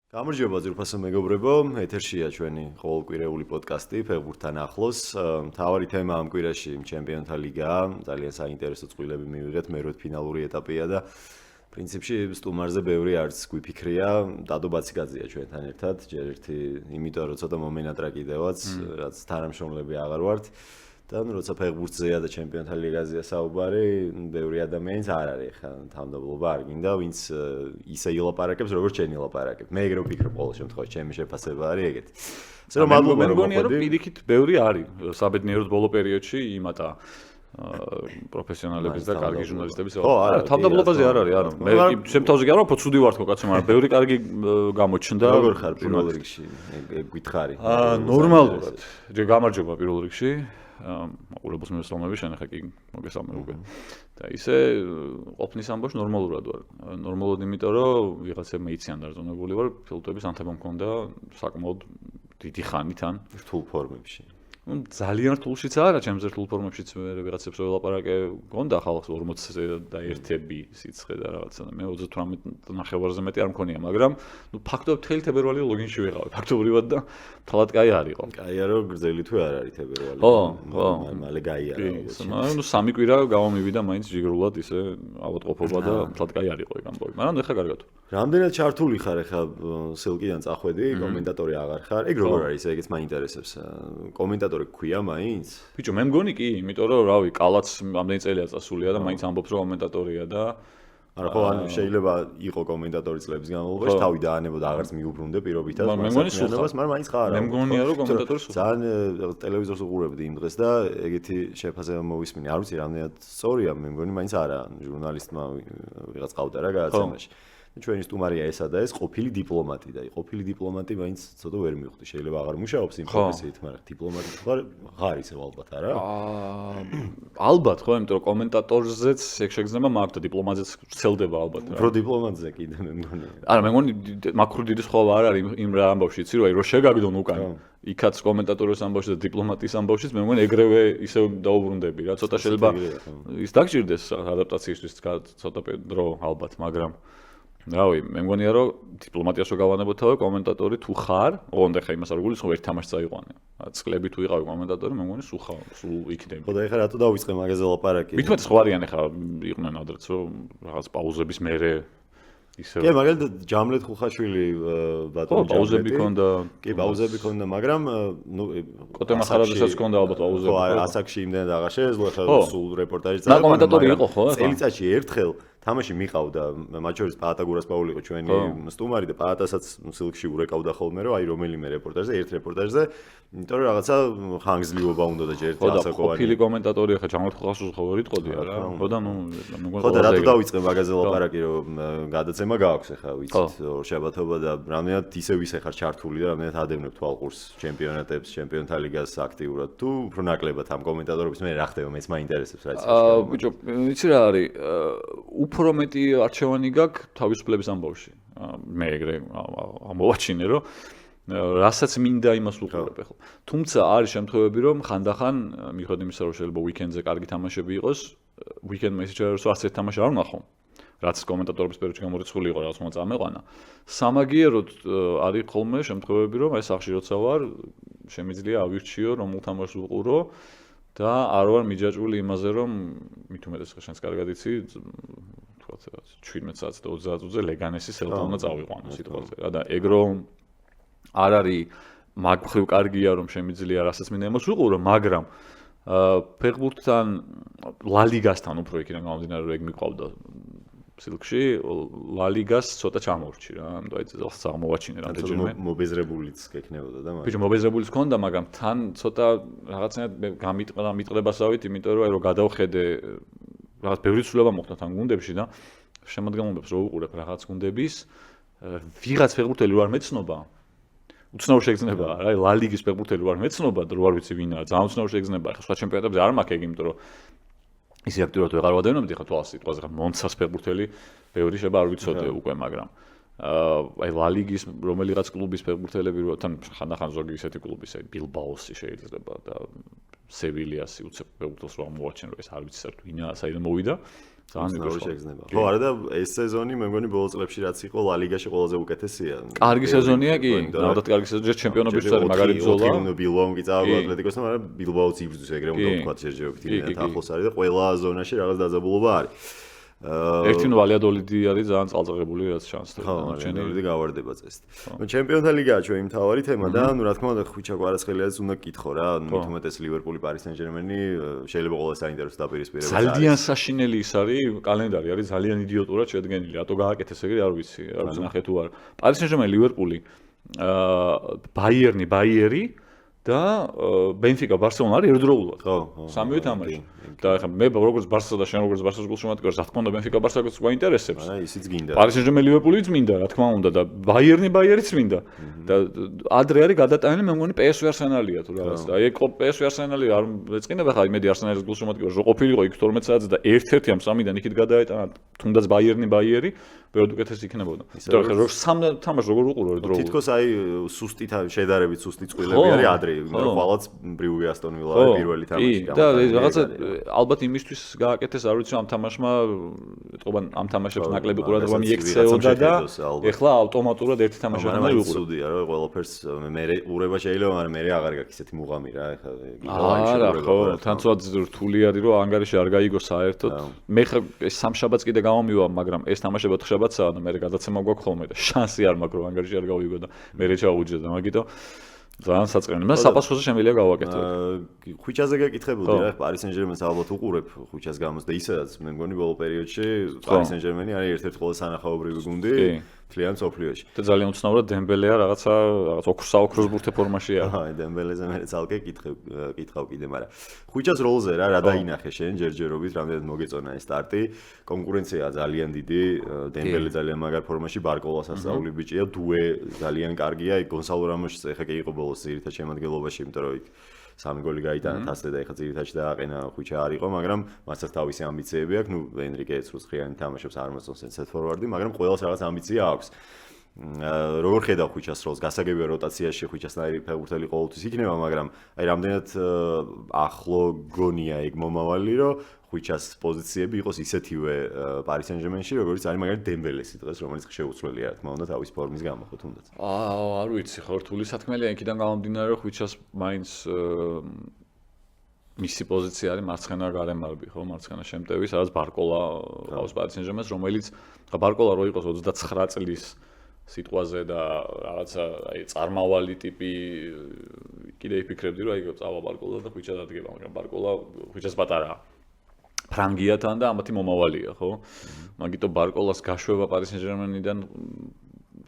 გამარჯობა ძვირფასო მეგობრებო, ეთერშია ჩვენი ყოველკვირეული პოდკასტი ფეხბურთთან ახლოს. მთავარი თემა ამ კვირაში ჩემპიონთა ლიგაა. ძალიან საინტერესო წყვილები მივიღეთ, მერვედფინალური ეტაპია და პრინციპში სტუმარზე ბევრი არც გვიფიქრია, დადო ბაციკაძეა ჩვენთან ერთად, ჯერ ერთი იმიტომ რომ ცოტა მომენატრა კიდევაც, რაც თანამშრომლები აღარ ვართ. და როცა ფეხბურთზეა და ჩემპიონთა ლიგაზეა საუბარი, ბევრი ადამიანის არ არის ხა თავმდაბლობა არ გინდა, ვინც ისე ილაპარაკებს, როგორც ჩვენ ილაპარაკებ. მე ეგრე ვფიქრობ ყოველ შემთხვევაში, ჩემი შეფასება არის ეგეთი. ასე რომ მადლობა რომ მეგონია რომ პირიქით ბევრი არის საბედნიეროდ ბოლო პერიოდში იმატა პროფესიონალების და კარგი ჟურნალისტების თავმდაბლობაზე არ არის, არა. მე შემთხვევაში კი არ ვარ, ცუდი ვარ თქო კაცო, მაგრამ ბევრი კარგი გამოჩნდა. როგორ ხარ პირველ რიგში? გითხარი. ნორმალურად. გამარჯობა პირველ რიგში. მაყურებელს მესალმები, შენ ახლა კი მოგესალმე უკვე. და ისე ყოფნის ამბავში ნორმალურად ვარ. ნორმალურად იმიტომ რომ ვიღაცებმა იციან დარწმუნებული ვარ, ფილტვების ანთება მქონდა საკმაოდ დიდი ხანი თან. რთულ ფორმებში. ძალიან რთულშიც არა, ჩემს რთულ ფორმებშიც მე ვიღაცებს ველაპარაკე, მქონდა ხალხს 40-ზე და ერთები სიცხე და რაღაცა და მე 38 ნახევარზე მეტი არ მქონია, მაგრამ ნუ ფაქტობრივად მთელი თებერვალი ლოგინში ვიყავი ფაქტობრივად და თალად კაი არ იყო. კაია რომ გრძელი თუ არ არის თებერვალი. ხო. მალე გაიარა. ნუ სამი კვირა გამომივიდა მაინც ჯიგრულად ისე ავადმყოფობა და თალად კაი არ იყო ეგ ამბავი, მაგრამ ეხა კარგად. რამდენად ჩართული ხარ ეხა სილკიდან წახვედი, კომენტატორი აღარ ხარ. ეგ როგორ არის, ეგეც მაინტერესებს. კომენტატორი ქვია მაინც? ბიჭო, მე მგონი კი, იმიტომ რომ რავი, კალაც ამდენი წელია წასულია და მაინც ამბობს რომ კომენტატორია და არა ხო, ან შეიძლება იყო კომენტატორი წლების განმავლობაში, თავი დაანებოდა აღარც მიუბრუნდე პირობითად, მე მგონი სულხავს, მაგრამ მაინც ხარ. მე მგონია რომ კომენტატორი სულხავს. ძალიან ტელევიზორს უყურებდი იმ დღეს და ეგეთი შეფასება მოვისმინე. არ ვიცი რამდენად სწორია, მე მგონი მაინც არა, ჟურნალისტმა ვიღაც ყავდა რა გადაცემაში. ჩვენი სტუმარია ესა და ეს ყოფილი დიპლომატი და ყოფილი დიპლომატი მაინც ცოტა ვერ მივხვდი, შეიძლება აღარ მუშაობს იმ პროფესიით, მაგრამ დიპლომატი ხარ ისე ალბათ არა? ალბათ ხო, იმიტომ რომ კომენტატორზეც ეგ შეგრძნება მაგ და დიპლომატზეც ვრცელდება ალბათ რა. პრო დიპლომატზე კიდე მე მგონი. არა, მე მგონი მაკრო დიდი სხვაობა არ არის იმ რა ამბავში, იცი რომ შეგაგდონ უკან. იქაც კომენტატორის ამბავში და დიპლომატის ამბავშიც მე მგონი ეგრევე ისე დაუბრუნდები რა, ცოტა შეიძლება ის დაგჭირდეს ადაპტაციისთვის ცოტა დრო ალბათ, მაგრამ რავი, მე მგონია რომ დიპლომატიას რო გავანებოთავე, კომენტატორი თუ ხარ, ოღონდ ახლა იმას არ გულისხმობ ერთ თამაშს წაიყვანე. წყლები თუ იყავი კომენტატორი, მე მგონი სულ იქნები. ხო და ახლა რატო დავიწყე მაგაზე ლაპარაკი? მithumet ხვარიან ახლა იყვნენ ადრეც რომ რაღაც პაუზების მერე ისე. კი, მაგალითად ჯამლეთ ხუხაშვილი ბატონი ჯამლეთი. პაუზები ქონდა. კი, პაუზები ქონდა, მაგრამ ნუ კოტე მახარაძესაც ქონდა ალბათ პაუზები. ხო, ასაკში იმდენად აღარ შეეძლო ახლა სულ რეპორტაჟი წაიღო. კომენტატორი იყო ხო? წელიწადში ერთხელ თამაში მიყავდა, მათ შორის პაატა გურასპაული იყო ჩვენი სტუმარი და პაატასაც სილკში ურეკავდა ხოლმე, რომ აი რომელიმე რეპორტაჟზე, ერთ რეპორტაჟზე, იმიტომ რომ რაღაცა ხანგრძლივობა უნდა და ჯერ ასაკოვანი. ყოფილი კომენტატორი ახლა ჯამალ ხუხაშვილს ხო ვერ იტყოდი არა? ხო და ნუ ხო და რატო დავიწყე მაგაზე ლაპარაკი, რომ გადაცემა გააქვს ახლა, ვიცით, ორშაბათობა და რამდენად ისევ ისე ხარ ჩართული და რამდენად ადევნებ თვალყურს ჩემპიონატებს, ჩემპიონთა ლიგას აქტიურად თუ უფრო ნაკლებად ამ კომენტატორების მე რა ხდება, მეც მაინტერესებს რა იცი. ბიჭო, იცი რა არის? უფრო მეტი არჩევანი გაქვს თავისუფლების ამბავში. მე ეგრე ამოვაჩინე, რომ რასაც მინდა იმას უყურებ ახლა. თუმცა არის შემთხვევები, რომ ხანდახან მიხედვით იმისა, რომ შეიძლება უიკენდზე კარგი თამაშები იყოს, უიკენდმა ისე შეიძლება რომ არც ერთ თამაში არ ვნახო. რაც კომენტატორების პერიოდში გამორიცხული იყო, რაღაც უნდა წამეყვანა. სამაგიეროდ არის ხოლმე შემთხვევები, რომ აი სახში როცა ვარ, შემიძლია ავირჩიო, რომელ თამაშს ვუყურო და არ ვარ მიჯაჭვული იმაზე, რომ მით უმეტეს ხა შენს კარგად იცი, თქვათ 17 საათს და 30 წუთზე ლეგანესის ელთა უნდა წავიყვანო სიტყვაზე რა და ეგ რომ არ არის მაგ მხრივ კარგია რომ შემიძლია რასაც მინდა იმას ვუყურო, მაგრამ ფეხბურთთან ლა ლიგასთან უფრო იქიდან გამომდინარე რომ ეგ მიყვავდა სილკში, ლა ლიგას ცოტა ჩამორჩი რა, ანუ აი ძელს აღმოვაჩინე რამდენჯერმე. მობეზრებულიც გექნებოდა და მაგ. ბიჭო, მობეზრებულიც ქონდა, მაგრამ თან ცოტა რაღაცნაირად გამიტყდებასავით, იმიტომ რომ აი რომ გადავხედე რაღაც ბევრი ცვლილება მოხდა თან გუნდებში და შემოდგომებს რო უყურებ რაღაც გუნდების, ვიღაც ფეხბურთელი რო არ მეცნობა, უცნაურ შეგრძნება რა, აი ლა ლიგის ფეხბურთელი რო არ მეცნობა და რო არ ვიცი ვინაა, ძალიან უცნაურ შეგრძნება, ახლა სხვა ჩემპიონატებზე არ მაქვს ეგ, იმიტომ რომ ისე აქტიურად ვეღარ ვადევნებდი ხა თვალს სიტყვაზე ხა მონცას ფეხბურთელი ბევრი შეიძლება არ ვიცოდე უკვე, მაგრამ აი ლა ლიგის რომელიღაც კლუბის ფეხბურთელები რო თან ხანდახან ზოგი ისეთი კლუბის აი ბილბაოსი შეიძლება და სევილიასი უცებ ფეხბურთელს რო ამოვაჩენ რომ ეს არ ვიცი საერთოდ ვინაა საიდან მოვიდა ძალიან შეგრძნება. ხო, არა და ეს სეზონი მე მგონი ბოლო წლებში რაც იყო ლა ლიგაში ყველაზე უკეთესია. კარგი სეზონია კი, ნამდვილად კარგი სეზონია, ჩემპიონობის წელი მაგარი ბრძოლა. ბილბაომ კი წავიდა ატლეტიკოსთან, მაგრამ ბილბაოც იბრძვის ეგრე უნდა ვთქვა შეჯერებით იმენთან ახლოს არის და ყველა ზონაში რაღაც დაძაბულობა არის. ერთი ვალიადოლიდი არის ძალიან წალწაღებული რაც შანსი ხო, ვალიადოლიდი გავარდება წესით. ჩემპიონთა ლიგაა ჩვენი მთავარი თემა და რა თქმა უნდა ხვიჩა კვარაცხელიაძეს უნდა გითხო რა, მით უმეტეს ლივერპული, პარი სენ-ჟერმენი შეიძლება ყველა საინტერესო დაპირისპირება. ძალიან საშინელი ის არის, კალენდარი არის ძალიან იდიოტურად შედგენილი. რატო გააკეთეს ეგრე არ ვიცი, არ ვიცი ნახე თუ არა. პარი სენ-ჟერმენი, ლივერპული, ბაიერნი, ბაიერი და ბენფიკა, ბარსელონა არის ერთდროულად. ხო, სამივე თამაში. და ახლა მე როგორც ბარსა და შენ როგორც ბარსას გულში მომატკივრ, რა თქმა უნდა ბენფიკა ბარსას გვაინტერესებს. არა, ისიც გინდა. პარი სენ-ჟერმენი ლივერპულიც მინდა, რა თქმა უნდა და ბაიერნი ბაიერიც მინდა. და ადრე არის გადატანილი, მე მგონი PSV არსენალია თუ რაღაც. და ეგ PSV არსენალი არ ეწყინება ხა იმედი არსენალის გულში მომატკივრ, რომ ყოფილიყო იქ 12 საათზე და ერთ-ერთი ამ სამიდან იქით გადაეტანა, თუნდაც ბაიერნი ბაიერი, ბევრად უკეთესი იქნებოდა. და ხა რო სამ თამაშს როგორ უყურო ერთდროულად. თითქოს აი სუსტი შედარებით სუსტი წყვილები არის ადრე, ხვალაც ბრიუგი ასტონ ვილა არის პირველი თამაში. და რაღაცა ალბათ იმისთვის გააკეთეს, არ ვიცი, ამ თამაშმა ეთყობა ამ თამაშებს ნაკლები ყურადღება მიექცეოდა და ეხლა ავტომატურად ერთი თამაში აღარ უყურებ. ცუდია რა, ყველაფერს მე ურება შეიძლება, მაგრამ მე აღარ გაქვს ესეთი მუღამი რა, ეხლა არა, ხო, თან ცოტა რთული არის, რომ ანგარიში არ გაიგო საერთოდ. მე ხა ეს სამშაბათს კიდე გამომივა, მაგრამ ეს თამაშება თხშაბათსაა და მე გადაცემა გვაქვს ხოლმე და შანსი არ მაქვს, რომ ანგარიში არ გავიგო და მე ჩაუჯდა და მაგითო ძალიან საწყენი. მე საპასუხოზე შემიძლია გავაკეთო. ხვიჩაზე გეკითხებოდი რა, პარი სენ-ჟერმენს ალბათ უყურებ ხვიჩას გამოს და ისედაც მე მგონი ბოლო პერიოდში პარი სენ-ჟერმენი არის ერთ-ერთი ყველაზე სანახაობრივი გუნდი მთლიან მსოფლიოში. და ძალიან უცნაურად დემბელეა რაღაც ოქროს ბურთე ფორმაშია. აი დემბელეზე მე ცალკე კითხავ კიდე, მაგრამ ხვიჩას როლზე რა დაინახე შენ ჯერჯერობით, რამდენად მოგეწონა ეს სტარტი. კონკურენციაა ძალიან დიდი, დემბელე ძალიან მაგარ ფორმაში, ბარკოლა სასწაული ბიჭია, დუე ძალიან კარგია, აი გონსალო რამოსიც ეხა კი იყო ბოლოს ძირითად შემადგენლობაში, იმიტომ რომ იქ 3 გოლი გაიტანა თასზე და ეხა ძირითადში დააყენა ხვიჩა არ იყო, მაგრამ მასაც თავისი ამბიციები აქვს, ნუ ენრიკე ეცრუცხრიანი თამაშობს, არ მოსწონს სენსეთ ფორვარდი, მაგრამ ყველას რაღაც ამბიცია აქვს. როგორ ხედავ ხვიჩას როლს? გასაგებია როტაციაში ხვიჩასნაირი ფეხბურთელი ყოველთვის იქნება, მაგრამ აი რამდენად ახლო გონია ეგ მომავალი, რომ ხვიჩას პოზიციები იყოს ისეთივე პარი სენ-ჟერმენში, როგორც არის მაგალითად დემბელესი დღეს, რომელიც შეუცვლელია, რა თქმა უნდა, თავის ფორმის გამო ხო თუნდაც. არ ვიცი, ხო რთული საქმეა, იქიდან გამომდინარე, რომ ხვიჩას მაინც მისი პოზიცია არის მარცხენა გარემარბი, ხო, მარცხენა შემტევი, სადაც ბარკოლა ყავს პარი სენ-ჟერმენს, რომელიც ბარკოლა რო იყოს 29 წლის სიტყვაზე და რაღაცა აი წარმავალი ტიპი კიდე იფიქრებდი, რომ აი წავა ბარკოლა და ხვიჩა დადგება, მაგრამ ბარკოლა ხვიჩას პატარაა. ფრანგიათან და ამათი მომავალია, ხო? მაგიტო ბარკოლას გაშვება პარი სენ-ჟერმენიდან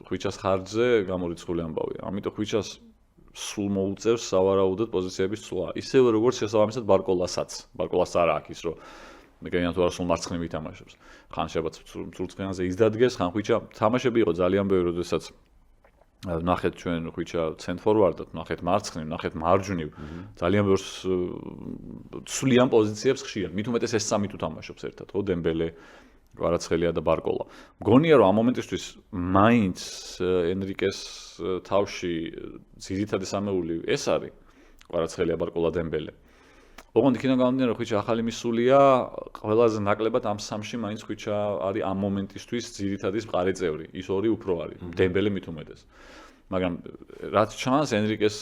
ხვიჩას ხარჯზე გამორიცხული ამბავია. ამიტომ ხვიჩას სულ მოუწევს სავარაუდოდ პოზიციების ცვლა. ისევე როგორც შესაბამისად ბარკოლასაც. ბარკოლას არ აქვს ის, რომ მეგონა თუ არა სულ მარცხნივ ითამაშებს. ხან შეbat მწურწყენაზე ის დადგეს, ხან ხვიჩა თამაშები იყო ძალიან ბევრი, როდესაც ნახეთ ჩვენ ხვიჩა ცენტრფორვარდად, ნახეთ მარცხნივ, ნახეთ მარჯვნივ. ძალიან ბევრ სულიან პოზიციებს ხშირად. მით უმეტეს ეს სამი თუ თამაშობს ერთად, ხო, დემბელე, კვარაცხელია და ბარკოლა. მგონია რომ ამ მომენტისთვის მაინც ენრიკეს თავში ძირითადი სამეული ეს არის, კვარაცხელია, ბარკოლა, დემბელე. ოღონდ იქიდან გამომდინარე, რომ ხვიჩა ახალი მისულია, ყველაზე ნაკლებად ამ სამში მაინც ხვიჩა არის ამ მომენტისთვის ძირითადის მყარი წევრი. ის ორი უფრო არის, დემბელე მით უმეტეს. მაგრამ რაც ჩანს ენრიკეს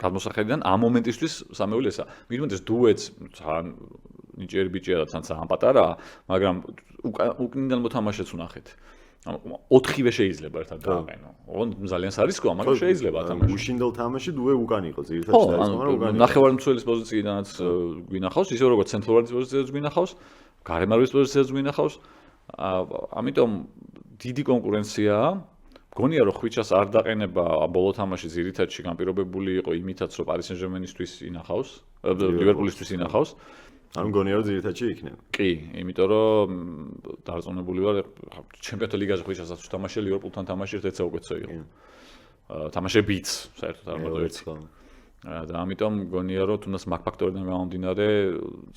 გადმოსახედიდან ამ მომენტისთვის სამეული ესა. მით უმეტეს დუეტს თან ნიჭიერი ბიჭია და თან ძალიან პატარაა, მაგრამ უკნიდან მოთამაშეც ვნახეთ. 4-ვე შეიძლება ერთად გააყენო. ოღონდ ძალიან სარისკოა, მაგრამ შეიძლება თამაში. უშინდელ თამაში დუე უკან იყო ძირითადად დაიწყო, მაგრამ უკან. ნახევარმცველის პოზიციიდანაც გვინახავს, ისე როგორც ცენტრალურის პოზიციაზეც გვინახავს, გარემარბის პოზიციაზეც გვინახავს. ამიტომ დიდი კონკურენციაა. მგონია რომ ხვიჩას არ დაყენება ბოლო თამაში ძირითადში განპირობებული იყო იმითაც, რომ პარი სენ-ჟერმენისთვის ინახავს, ლივერპულისთვის ინახავს. ანუ მგონია რომ ძირითადში იქნება. კი, იმიტომ რომ დარწმუნებული ვარ, ჩემპიონთა ლიგაზე ხვიჩასაც თამაშე ლივერპულთან თამაშიერთ ეცა უკეთესო იყო. თამაშებიც, საერთოდ არ მარტო ერთი. და ამიტომ მგონია რომ თუნდაც მაგ ფაქტორიდან გამომდინარე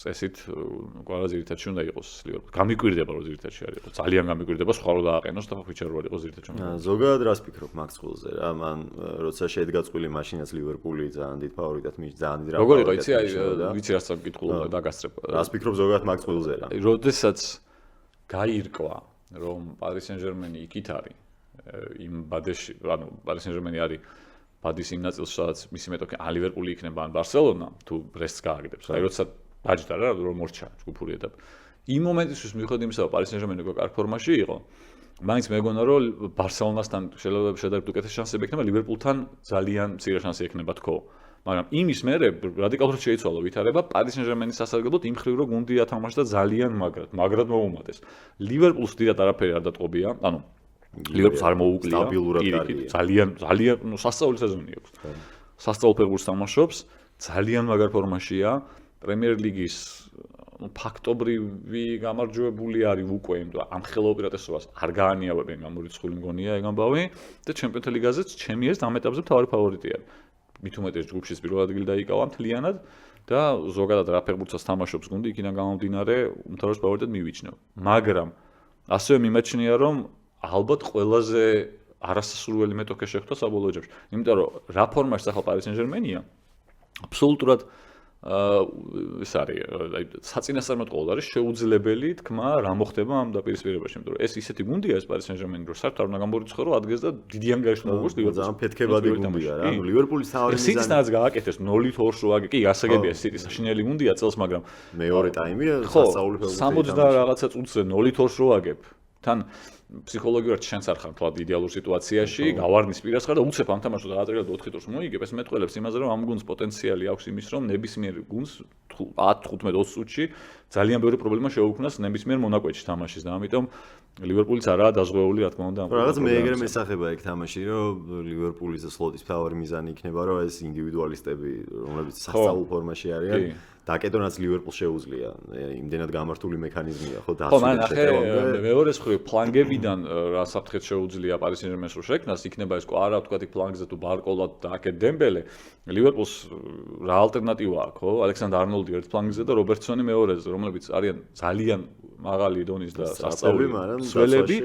წესით ყველა ძირითადში უნდა იყოს ლივერპული. გამიკვირდება რომ ძირითადში არის. ძალიან გამიკვირდება სხვა რო დააყენოს და ფიჩერ რო იყოს ძირითადში. ზოგადად რას ფიქრობ მაგ წყვილზე რა? მან როცა შედგა წვილი მაშინაც ლივერპული ძალიან დიდ ფავორიტად ძალიან დიდ როგორ იყო იცი აი ვიცი რაც საკითხულობა დაგასწრებ. რას ფიქრობ ზოგადად მაგ წყვილზე რა? როდესაც გაირკვა რომ პარი სენ-ჟერმენი იქით არის იმ ბადეში, ანუ პარი სენ-ჟერმენი არის ბადის იმ ნაწილს, სადაც მისი მეტოქე ლივერპული იქნება ან ბარსელონა, თუ ბრესტს გააგდებს. აი როცა დაჯდა რა, რომ მორჩა ჯგუფური ეტაპი. იმ მომენტისთვის მიუხედავად იმისა, რომ პარი სენ-ჟერმენი უკვე კარგ ფორმაში იყო, მაინც მეგონა რომ ბარსელონასთან შეიძლება შედარებით უკეთესი შანსები ექნება, ლივერპულთან ძალიან მცირე შანსი ექნება თქო. მაგრამ იმის მერე რადიკალურად შეიცვალა ვითარება პარი სენ-ჟერმენის სასარგებლოდ იმ ხრივ რომ გუნდი ათამაშდა ძალიან მაგრად მოუმატეს. ლივერპულს დიდად არაფერი არ დატყობია, ანუ ლივერპულს არ მოუკლია, ძალიან სასწაული სეზონი აქვს. სასწაულ ფეხბურთს თამაშობს, ძალიან მაგარ ფორმაშია, პრემიერ ლიგის ფაქტობრივი გამარჯვებული არის უკვე, იმიტომ ამ ხელაუპირატესობას არ გაანიავებენ გამორიცხული მგონია ეგ ამბავი და ჩემპიონთა ლიგაზეც ჩემი აზრით ამ ეტაპზე მთავარი ფავორიტი არის. მით უმეტეს ჯგუფშიც პირველ ადგილი დაიკავა მთლიანად და ზოგადად რა ფეხბურთსაც თამაშობს გუნდი, იქიდან გამომდინარე უმთავრეს ფავორიტად მივიჩნევ. მაგრამ ასევე მიმაჩნია რომ ალბათ ყველაზე არასასურველი მეტოქე შეხვდა საბოლოო ჯამში. იმიტომ რომ რა ფორმაში ახლა პარი სენ-ჟერმენია აბსოლუტურად ეს არის აი საწინასწარმეტყველოდ არის შეუძლებელი თქმა რა მოხდება ამ დაპირისპირებაში, იმიტომ რომ ეს ისეთი გუნდია ეს პარი სენ-ჟერმენი, რომ საერთოდ არ უნდა გამორიცხო რომ ადგეს და დიდი ანგარიში მოგვიგოს ლივერპულს. ძალიან ფეთქებადი გუნდია რა. ანუ ლივერპულის თავი მიზანი. სიტისთანაც გააკეთეს 0-2 შუაგე. კი, გასაგებია სიტის საშინელი გუნდია წელს, მაგრამ მეორე ტაიმი სასწაული ფეხბურთი 60 და რაღაცა წუთზე 0-2 შუაგებ. თან ფსიქოლოგიურად შენს არ ხარ თქვა идеალურ სიტუაციაში, გავარნის პირას ხარ და უცებ ამ თამაშს დააწერილ 4 ტურს მოიგებ, ეს მეტყველებს იმაზე, რომ ამ გუნდს პოტენციალი აქვს იმის, რომ ნებისმიერ გუნდს 10-15-20 წუთში ძალიან ბევრი პრობლემა შეუქმნას ნებისმიერ მონაკვეთში თამაშის და ამიტომ ლივერპულიც არაა დაზღვეული, რა თქმა უნდა. რაღაც მე ეგრე მესახება ეგ თამაში, რომ ლივერპულის და სლოტის თავარი მიზანი იქნება, რომ ეს ინდივიდუალისტები, რომლებიც სასწაულ ფორმაში არიან, დაკეტონაც ლივერპულს შეუძლია. იმდენად გამართული მექანიზმია, ხო, დაცვის შეტევამდე. მეორე მხრივ ფლანგებიდან რა საფრთხეთ შეუძლია პარი სენ-ჟერმენს რო შექმნას, იქნება ეს არა ვთქვათ ფლანგზე თუ ბარკოლა და აკეთ დემბელე. ლივერპულს რა ალტერნატივა აქვს, ხო? ალექსანდრ არნოლდი ერთ ფლანგზე და რობერტსონი მეორეზე, რომლებიც არიან ძალიან მაღალი დონის და სასწაული სველები,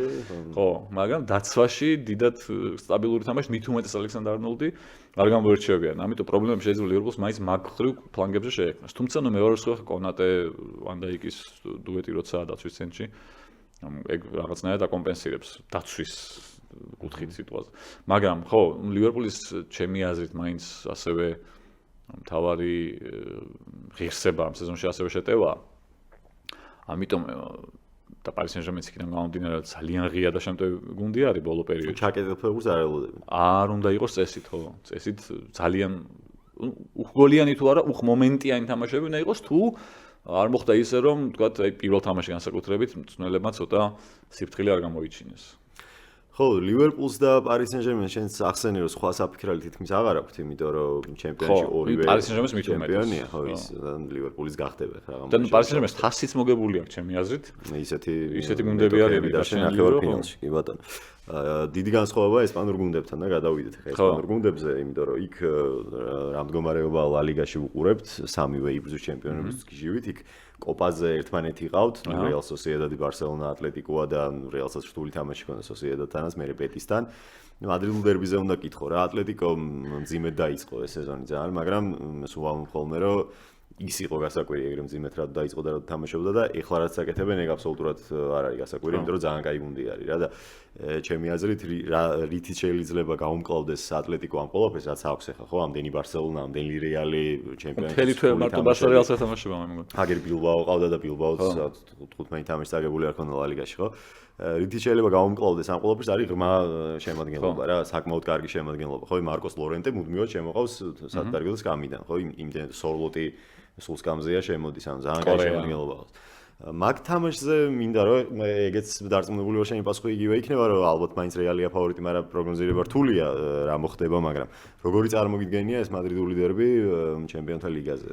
ხო, მაგრამ დაცვაში დიდად სტაბილური თამაში, მით უმეტეს ალექსანდრ არნოლდი არ გამოირჩევიან. ამიტომ პრობლემები შეიძლება ლივერპულს მაინც მაგ ხრივ ფლანგებზე შეექმნას. თუმცა ნუ მეორე სხვა კონატე ვანდაიკის დუეტი როცაა დაცვის ცენტრში. ეგ რაღაცნაირად აკომპენსირებს დაცვის კუთხით სიტუაციას. მაგრამ ხო, ლივერპულის ჩემი აზრით მაინც ასევე მთავარი ღირსება ამ სეზონში ასევე შეტევა. ამიტომ და პარი სენ-ჟერმენს იქიდან გამომდინარე ძალიან ღია და შემტევი გუნდი არის ბოლო პერიოდში. ჩაკეტილ ფეხბურთს არ ელოდებენ. არ უნდა იყოს წესით, ხო. წესით ძალიან უხგოლიანი თუ არა, უხმომენტიანი თამაშები უნდა იყოს თუ არ მოხდა ისე რომ თქვათ აი პირველ თამაში განსაკუთრებით მწვნელებმა ცოტა სიფრთხილე არ გამოიჩინეს. ხო, ლივერპულს და პარი სენ-ჟერმენს შენს ახსენე რომ სხვა საფიქრალი თითქმის აღარ აქვს, იმიტომ რომ ჩემპიონში ორივე პარი სენ-ჟერმენს მით უმეტეს. ჩემპიონია, ხო, ის ლივერპულის გახდება რა. და პარი სენ-ჟერმენს თასიც მოგებული აქვს ჩემი აზრით. ისეთი გუნდები არიან და ნახევარ ფინალში, კი ბატონო. დიდი განსხვავება ესპანურ გუნდებთან და გადავიდეთ ხა ესპანურ გუნდებზე, იმიტომ რომ იქ რა მდგომარეობა ლა ლიგაში უყურებთ, სამივე იბრძვის ჩემპიონების გიჟივით, იქ კოპაზე ერთმანეთი ყავთ, რეალ სოსიედადი, ბარსელონა, ატლეტიკოა და რეალსაც რთული თამაში ჰქონდა სოსიედადთანაც, მერე ბეტისთან. ნუ ადრილულ დერბიზე უნდა კითხო რა, ატლეტიკო მძიმედ დაიწყო ეს სეზონი ძალიან, მაგრამ სულ ვამბობ ხოლმე რომ ის იყო გასაკვირი ეგრე მძიმედ რა დაიწყო და რა თამაშობდა და ეხლა რაც აკეთებენ ეგ აბსოლუტურად არ არის გასაკვირი, იმიტომ რომ ძალიან კაი გუნდი არის რა და ჩემი აზრით რითიც შეიძლება გაუმკლავდეს ატლეტიკო ამ ყველაფერს რაც აქვს ეხლა ხო ამდენი ბარსელონა, ამდენი რეალი ჩემპიონი. მთელი თვე მარტო ბარსა რეალს ეთამაშება მე მგონი. აგერ ბილბაო ყავდა და ბილბაოც 15 თამაშს აგებული არ ქონდა ლა ლიგაში ხო. რითიც შეიძლება გაუმკლავდეს ამ ყველაფერს არის ღრმა შემადგენლობა რა, საკმაოდ კარგი შემადგენლობა. ხო, მარკოს ლორენტე მუდმივად შემოყავს სადარგოს გამიდან, ხო, იმდენ სორლოტი სულ სკამზეა შემოდის, ანუ ძალიან კარგი შემადგენლობა აქვს. მაგ თამაშზე მინდა რომ ეგეც დარწმუნებული ვარ შენი პასუხი იგივე იქნება, რომ ალბათ მაინც რეალია ფავორიტი, მაგრამ პროგნოზირება რთულია რა მოხდება, მაგრამ როგორი წარმოგიდგენია ეს მადრიდული დერბი ჩემპიონთა ლიგაზე.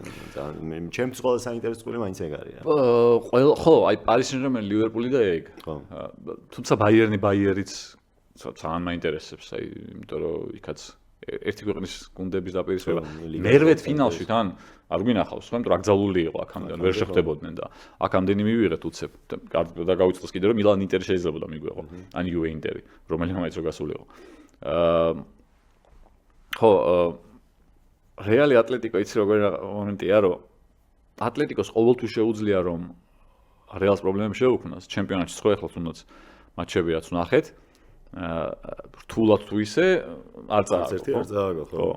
ჩემთვის ყველა საინტერესო წვლილი მაინც ეგ არის რა. ხო, აი პარი სენ-ჟერმენი, ლივერპული და ეგ. თუმცა ბაიერნიც ძალიან მაინტერესებს, აი, იმიტომ რომ იქაც ერთი ქვეყნის გუნდების დაპირისპირება. მერვე ფინალში თან არ გვინახავს, ხო, იმიტომ რომ აკრძალული იყო აქამდე, ვერ შეხვდებოდნენ და აქამდენი მივიღეთ უცებ და გავიწყოს კიდე რომ მილან ინტერი შეიძლებოდა მიგვეყო, ან იუვე ინტერი, რომელიც მაინც რო გასულიყო. ხო, რეალი ატლეტიკო იცი როგორი მომენტია, რომ ატლეტიკოს ყოველთვის შეუძლია რომ რეალს პრობლემები შეუქმნას ჩემპიონატში ხო ეხლა თუნდაც მატჩები რაც ვნახეთ რთულად თუ ისე არ წააგო ხო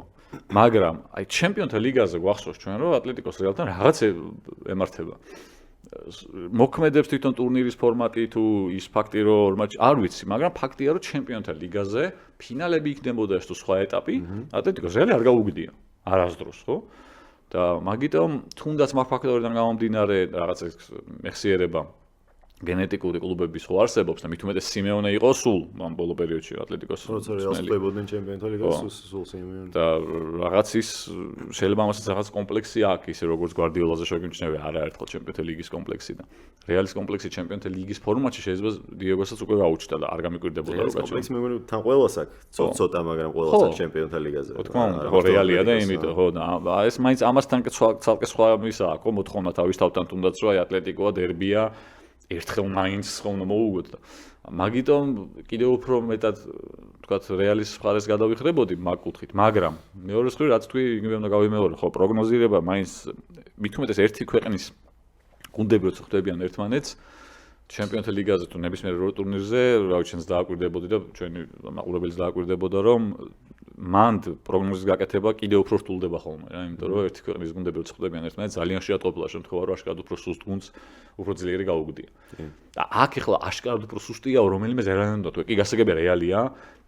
მაგრამ აი ჩემპიონთა ლიგაზე გვახსოვს ჩვენ რომ ატლეტიკოს რეალთან რაღაც ემართება მოქმედებს თვითონ ტურნირის ფორმატი თუ ის ფაქტი რომ ორ მატჩი არ ვიცი მაგრამ ფაქტია რომ ჩემპიონთა ლიგაზე ფინალები იქნებოდა ეს თუ სხვა ეტაპი ატლეტიკოს რეალი არ გაუგდია არასდროს ხო და მაგიტომ თუნდაც მაგ ფაქტორიდან გამომდინარე რაღაც მეხსიერება გენეტიკური კლუბების ხო არსებობს და მით უმეტეს სიმეონე იყო სულ ამ ბოლო პერიოდში ატლეტიკოს როცა რეალს ხდებოდნენ ჩემპიონთა ლიგაში სულ სიმეონე და რაღაც ის შეიძლება ამასაც რაღაც კომპლექსი აქვს ისე როგორც გვარდიოლაზე შეგვიმჩნევია არაერთხელ ჩემპიონთა ლიგის კომპლექსი და რეალის კომპლექსი ჩემპიონთა ლიგის ფორმატში შეიძლება დიეგოსაც უკვე გაუჩნდა და არ გამიკვირდებოდა რომ კომპლექსი მე მგონი თან ყველას აქვს ცოტა მაგრამ ყველას აქვს ჩემპიონთა ლიგაზე თქო ხო რეალია და იმიტომ ხო და ეს მაინც ამასთან ცალკე სხვა მისა აქვს ხო მოთხოვნა თავის თავთან თუნდაც რომ აი ატლეტიკოა დერბია ერთხელ მაინც ხომ მოუგოთ და მაგიტომ კიდევ უფრო მეტად თქვათ რეალის მხარეს გადავიხრებოდი მაგ კუთხით მაგრამ მეორე მხრივ რაც თქვი იგივე უნდა გავიმეორო ხო პროგნოზირება მაინც მით უმეტეს ერთი ქვეყნის გუნდები როცა ხვდებიან ერთმანეთს ჩემპიონთა ლიგაზე თუ ნებისმიერ ტურნირზე რა ვიცი ჩვენს დააკვირდებოდი და ჩვენი მაყურებელს დააკვირდებოდა რომ მანდ პროგნოზის გაკეთება კიდევ უფრო რთულდება ხოლმე რა იმიტომ რომ ერთი ქვეყნის გუნდები როცა ხვდებიან ერთმანეთს ძალიან შეატ ყოფილა შემთხვევა რომ აშკარად უფრო სუსტ გუნდს უფრო ძლიერი გაუგდია და აქ ახლა აშკარად უფრო სუსტია რომელიმე ზერანდა თუ კი გასაგებია რეალია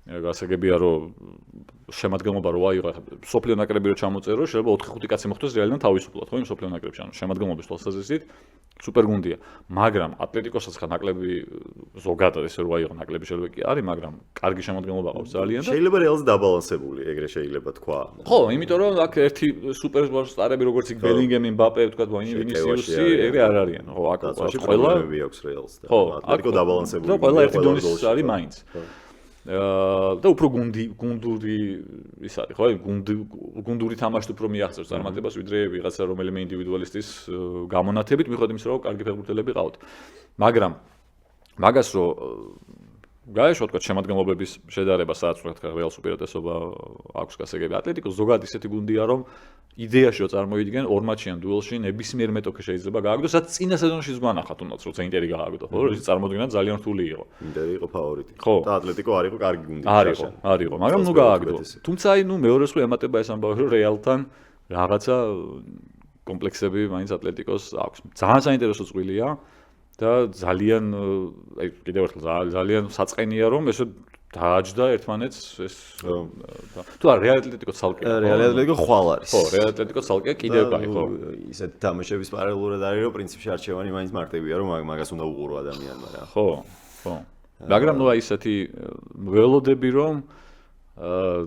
გასაგებია რომ შემადგენლობა რო აიღო სოფლიო ნაკრები რო ჩამოწერო შეიძლება 4-5 კაცი მოხდეს რეალიდან თავისუფლად ხო იმ სოფლიო ნაკრებში ანუ შემადგენლობის თვალსაზრისით სუპერ გუნდია მაგრამ ატლეტიკოსაც ხა ნაკლები ზოგადად ესე რო აიღო ნაკლები შეიძლება კი არის მაგრამ კარგი შემადგენლობა ყავს ძალიან და შეიძლება რეალს დაბალანსებული ეგრე შეიძლება თქვა ხო იმიტომ რომ აქ ერთი სუპერსტარები როგორც იქ ბელინგემი მბაპე თქვა ვინისიუსი ეგრე არ არიან ხო აქ ყველა აქვს რეალს და ატლეტიკო დაბალანსებული და ყველა ერთი დონის არის მაინც და უფრო გუნდური ის არის ხო გუნდური თამაში უფრო მიაღწევს წარმატებას ვიდრე ვიღაცა რომელიმე ინდივიდუალისტის გამონათებით მიხედვით იმისა რომ კარგი ფეხბურთელები ყავთ მაგრამ მაგას რომ გაეშვა თქვა შემადგენლობების შედარება სადაც თქვა რეალს უპირატესობა აქვს გასაგები ატლეტიკოს ზოგადად ისეთი გუნდია რომ იდეაში რომ წარმოიდგენ ორ მატჩიან დუელში ნებისმიერ მეტოქე შეიძლება გააგდოს რაც წინა სეზონშიც გვანახა თუნდაც როცა ინტერი გააგდო ხო რომ ის წარმოდგენა ძალიან რთული იყო ინტერი იყო ფავორიტი ხო და ატლეტიკო არ იყო კარგი გუნდი არისო მაგრამ ნუ გააგდო თუმცა აი ნუ მეორე მხრივ ემატება ეს ამბავი რომ რეალთან რაღაცა კომპლექსები მაინც ატლეტიკოს აქვს ძალიან საინტერესო წვლილია და ძალიან აი კიდევ ერთხელ ძალიან საწყენია რომ ესე დააჯდა ერთმანეთს ეს თუ არა რეალ ატლეტიკო ცალკე რეალ ატლეტიკო ხვალ არის ხო რეალ ატლეტიკო ცალკე კიდევ კაი ხო ისეთ თამაშების პარალელურად არის რომ პრინციპში არჩევანი მაინც მარტივია რომ მაგას უნდა უყურო ადამიანმა რა ხო მაგრამ ნუ აი ესეთი ველოდები რომ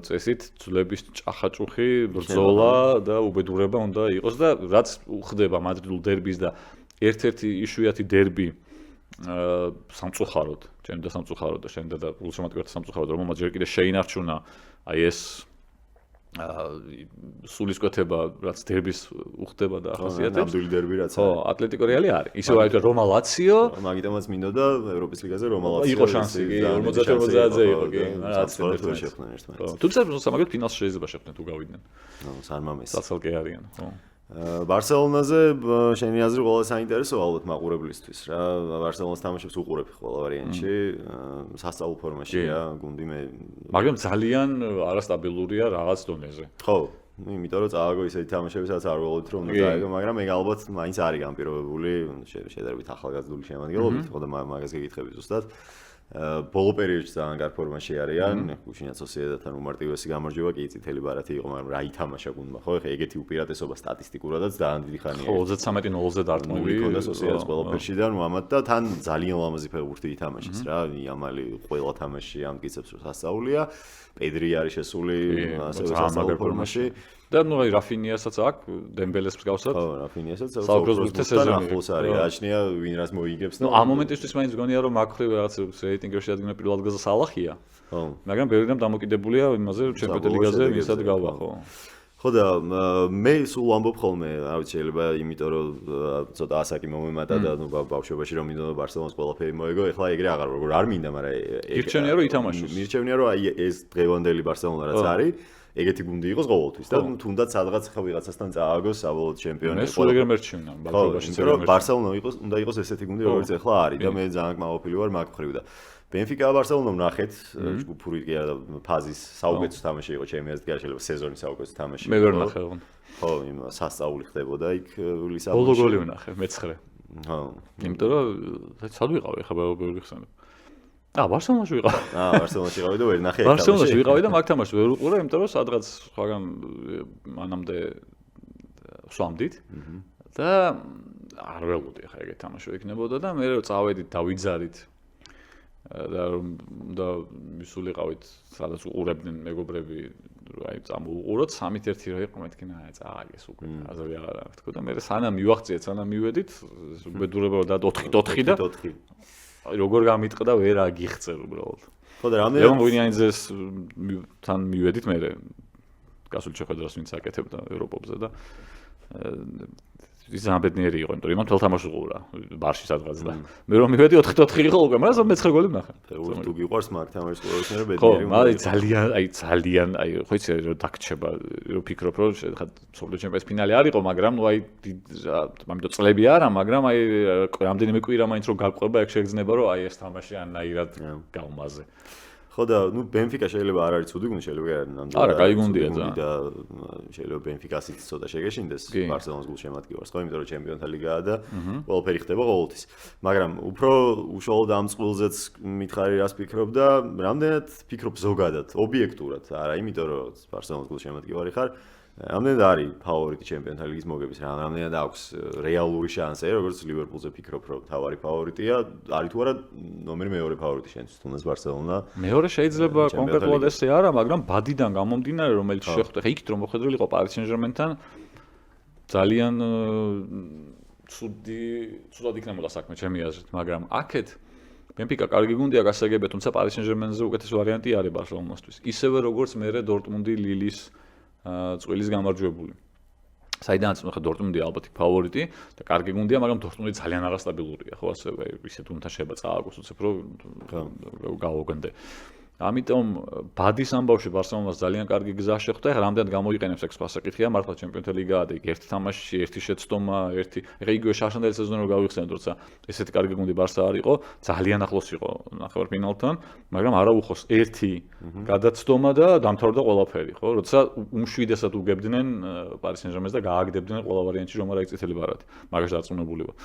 წესით ძვლების ჭახაჭუხი ბრძოლა და უბედურება უნდა იყოს და რაც უხდება მადრიდულ დერბის და ერთ-ერთი იშვიათი დერბი სამწუხაროდ, ჩემდა სამწუხაროდ და შენდა და გულშემატკივრთა სამწუხაროდ, რომელმაც ჯერ კიდე შეინარჩუნა აი ეს სულისკვეთება, რაც დერბის უხდება და ახასიათებს. ნამდვილი დერბი რაც ხო, ატლეტიკო რეალი არის. ისე ვაი რომა ლაციო, მაგიტომაც მინდოდა ევროპის ლიგაზე რომა ლაციო. იყო შანსი, 50-50-ზე იყო, კი. რაც ერთად შეხვდნენ ერთმანეთს. თუმცა სამაგერ ფინალში შეიძლება შეხვდნენ თუ გავიდნენ. სარმამეს. საცალკე არიან, ხო. ბარსელონაზე შენი აზრი ყველა საინტერესო ალბათ მაყურებლისთვის რა ბარსელონას თამაშებს უყურებ ყველა ვარიანტში სასწავლო ფორმაშია გუნდი მე მაგრამ ძალიან არასტაბილურია რაღაც დონეზე ხო იმიტომ რომ წააგო ისეთი თამაშები სადაც არ ველოდით რომ უნდა წააგო მაგრამ მე ალბათ მაინც არის განპირობებული შედარებით ახალგაზრდული შემადგენლობით ხო და მაგას გეკითხები ზუსტად ბოლო პერიოდში ძალიან კარგ ფორმაში არიან. გუშინაც სოსიედადთან უმარტივესი გამარჯვება კი წითელი ბარათი იყო, მაგრამ რა ითამაშა გუნდმა, ხო? ეხა ეგეთი უპირატესობა სტატისტიკურადაც ძალიან დიდი ხანია. ხო, 33-0-ზე დარტყმები იყო და სოსიედადს ყველაფერშიდან მომად და თან ძალიან ლამაზი ფეხბურთი ითამაშეს რა. იამალი ყველა თამაში ამტკიცებს რომ სასწაულია. პედრი არის შესული ასევე სასწავლო ფორმაში. და ნუ აი რაფინიასაც აქვს, დემბელეს მსგავსად. ხო, რაფინიასაც საუკროს სეზონი ახლოს არის. გააჩნია ვინ რას მოიგებს და ამ მომენტისთვის მაინც გონია რომ მაგ ხრივ რაღაც რეიტინგში ადგილობრივ პირველ ადგილზე სალახია. ხო. მაგრამ ბევრი რამ დამოკიდებულია იმაზე, რომ ჩემპიონთა ლიგაზე ვინცად გავა, ხო. ხო და მე სულ ამბობ ხოლმე, არ ვიცი, შეიძლება იმიტომ რომ ცოტა ასაკი მომემატა და ნუ ბავშვობაში რომ მინდოდა ბარსელონას ყველაფერი მოეგო, ეხლა ეგრე აღარ როგორ არ მინდა, მაგრამ მირჩენია რომ ითამაშოს. მირჩენია რომ აი ეს დღევანდელი ბარსელონა რაც არის, ეგეთი გუნდი იყოს ყოველთვის და თუნდაც სადღაც ხა ვიღაცასთან წააგოს საბოლოო ჩემპიონი. მე სულ ეგრე მერჩევნა ბავშვობაში. ხო, ბარსელონა უნდა იყოს ესეთი გუნდი, როგორც ეხლა არის და მე ძალიან კმაყოფილი ვარ მაგ მხრივ და ბენფიკა ბარსელონამ ნახეთ, ჯგუფური კი არა ფაზის საუკეთესო თამაში იყო ჩემი აზრით, შეიძლება სეზონის საუკეთესო თამაში. მე ვერ ნახე. ხო, იმ სასწაული ხდებოდა იქ ლისაბონში. ბოლო გოლი ვნახე, მე-9. ხო. იმიტომ რომ სად ვიყავი ხა ბევრი ხსენებ. ბარსელონაში ვიყავი. ბარსელონაში ვიყავი და ვერ ნახე. ბარსელონაში ვიყავი და მაგ თამაშს ვერ უყურე, იმიტომ რომ სადღაც სხვაგან მანამდე სვამდით და არ ველოდი ხა ეგეთ თამაში იქნებოდა და მე რომ წავედით და ვიძარით და მისულიყავით სადაც უყურებდნენ მეგობრები აი წამოუყუროთ 3-1 რო იყო მეთქი ნაი წააგეს უკვე აზრი აღარ აქვს თქო და მე სანამ მივახციეთ სანამ მივედით უბედურება და 4-4 და აი როგორ გამიტყდა ვერ აგიხწერ უბრალოდ ხო და რამდენად ვინიანიძეს თან მივედით მე გასულ შეხვედრას ვინც აკეთებდა ევროპებზე და ის ამბედნიერი იყო, იმიტომ რომ იმან თელ თამაშს უყურა ბარში სადღაც და მე რომ მივედი 4-4 იყო უკვე, მაგრამ მე-9 გოლი ვნახე. თუ გიყვარს მაგ თამაშს ყოველთვის ბედნიერი. ხო, მაგრამ ძალიან, ხო იცი რომ დაგჭება, რომ ფიქრობ რომ ხა სოფლიო ჩემპიონატის ფინალი არ იყო, მაგრამ ნუ აი ამიტომ წლები არა, მაგრამ აი რამდენიმე კვირა მაინც რომ გაყვება, ეგ შეგრძნება რომ აი ეს თამაში ანაირად გავმაზე. ხო და ნუ ბენფიკა შეიძლება არ არის ცუდი გუნდი, შეიძლება ნამდვილად არა, კაი გუნდია ძალიან. და შეიძლება ბენფიკასიც ცოტა შეგეშინდეს ბარსელონას გულშემატკივარს, ხო, იმიტომ რომ ჩემპიონთა ლიგაა და ყველაფერი ხდება ყოველთვის. მაგრამ უფრო უშუალოდ ამ წყვილზეც მითხარი რას ფიქრობ და რამდენად ფიქრობ ზოგადად, ობიექტურად, არა, იმიტომ რომ ბარსელონას გულშემატკივარი ხარ, რამდენად არის ფავორიტი ჩემპიონთა ლიგის მოგების, რამდენად აქვს რეალური შანსი, როგორც ლივერპულზე ფიქრობ, რომ თავარი ფავორიტია, არის თუ არა ნომერ მეორე ფავორიტი შენთვის, თუნდაც ბარსელონა. მეორე შეიძლება კონკრეტულად ესე არა, მაგრამ ბადიდან გამომდინარე, რომელიც შეხვდა, ხა იქით რომ მოხვედრილი იყო პარი სენ-ჟერმენთან, ძალიან ცუდად იქნებოდა საქმე ჩემი აზრით, მაგრამ აქეთ ბენფიკა კარგი გუნდია გასაგებია, თუმცა პარი სენ-ჟერმენზე უკეთესი ვარიანტი არის ბარსელონასთვის. ისევე როგორც მერე დორტმუნდი ლილის წვილის გამარჯვებული. საიდანაც ხა დორტმუნდი ალბათ ფავორიტი და კარგი გუნდია, მაგრამ დორტმუნდი ძალიან არასტაბილურია, ხო, ასევე ისეთ გუნდთან შეიძლება წააგოს უცებ რომ გაუგნდე. ამიტომ ბადის ამბავში ბარსელონას ძალიან კარგი გზა შეხვდა, ეხლა რამდენად გამოიყენებს ეგ სხვა საკითხია, მართლა ჩემპიონთა ლიგაა და იქ ერთი თამაში, ერთი შეცდომა, ეხლა იგივე შარშანდელი სეზონი რო გავიხსენეთ, როცა ესეთი კარგი გუნდი ბარსა არ იყო, ძალიან ახლოს იყო ნახევარფინალთან, მაგრამ არა უხოს ერთი გადაცდომა და დამთავრდა ყველაფერი, ხო? როცა უმშვიდესად უგებდნენ პარი სენ-ჟერმენს და გააგდებდნენ ყველა ვარიანტში, რომ არა იწითელი ბარათი. მაგაში დარწმუნებული ვარ.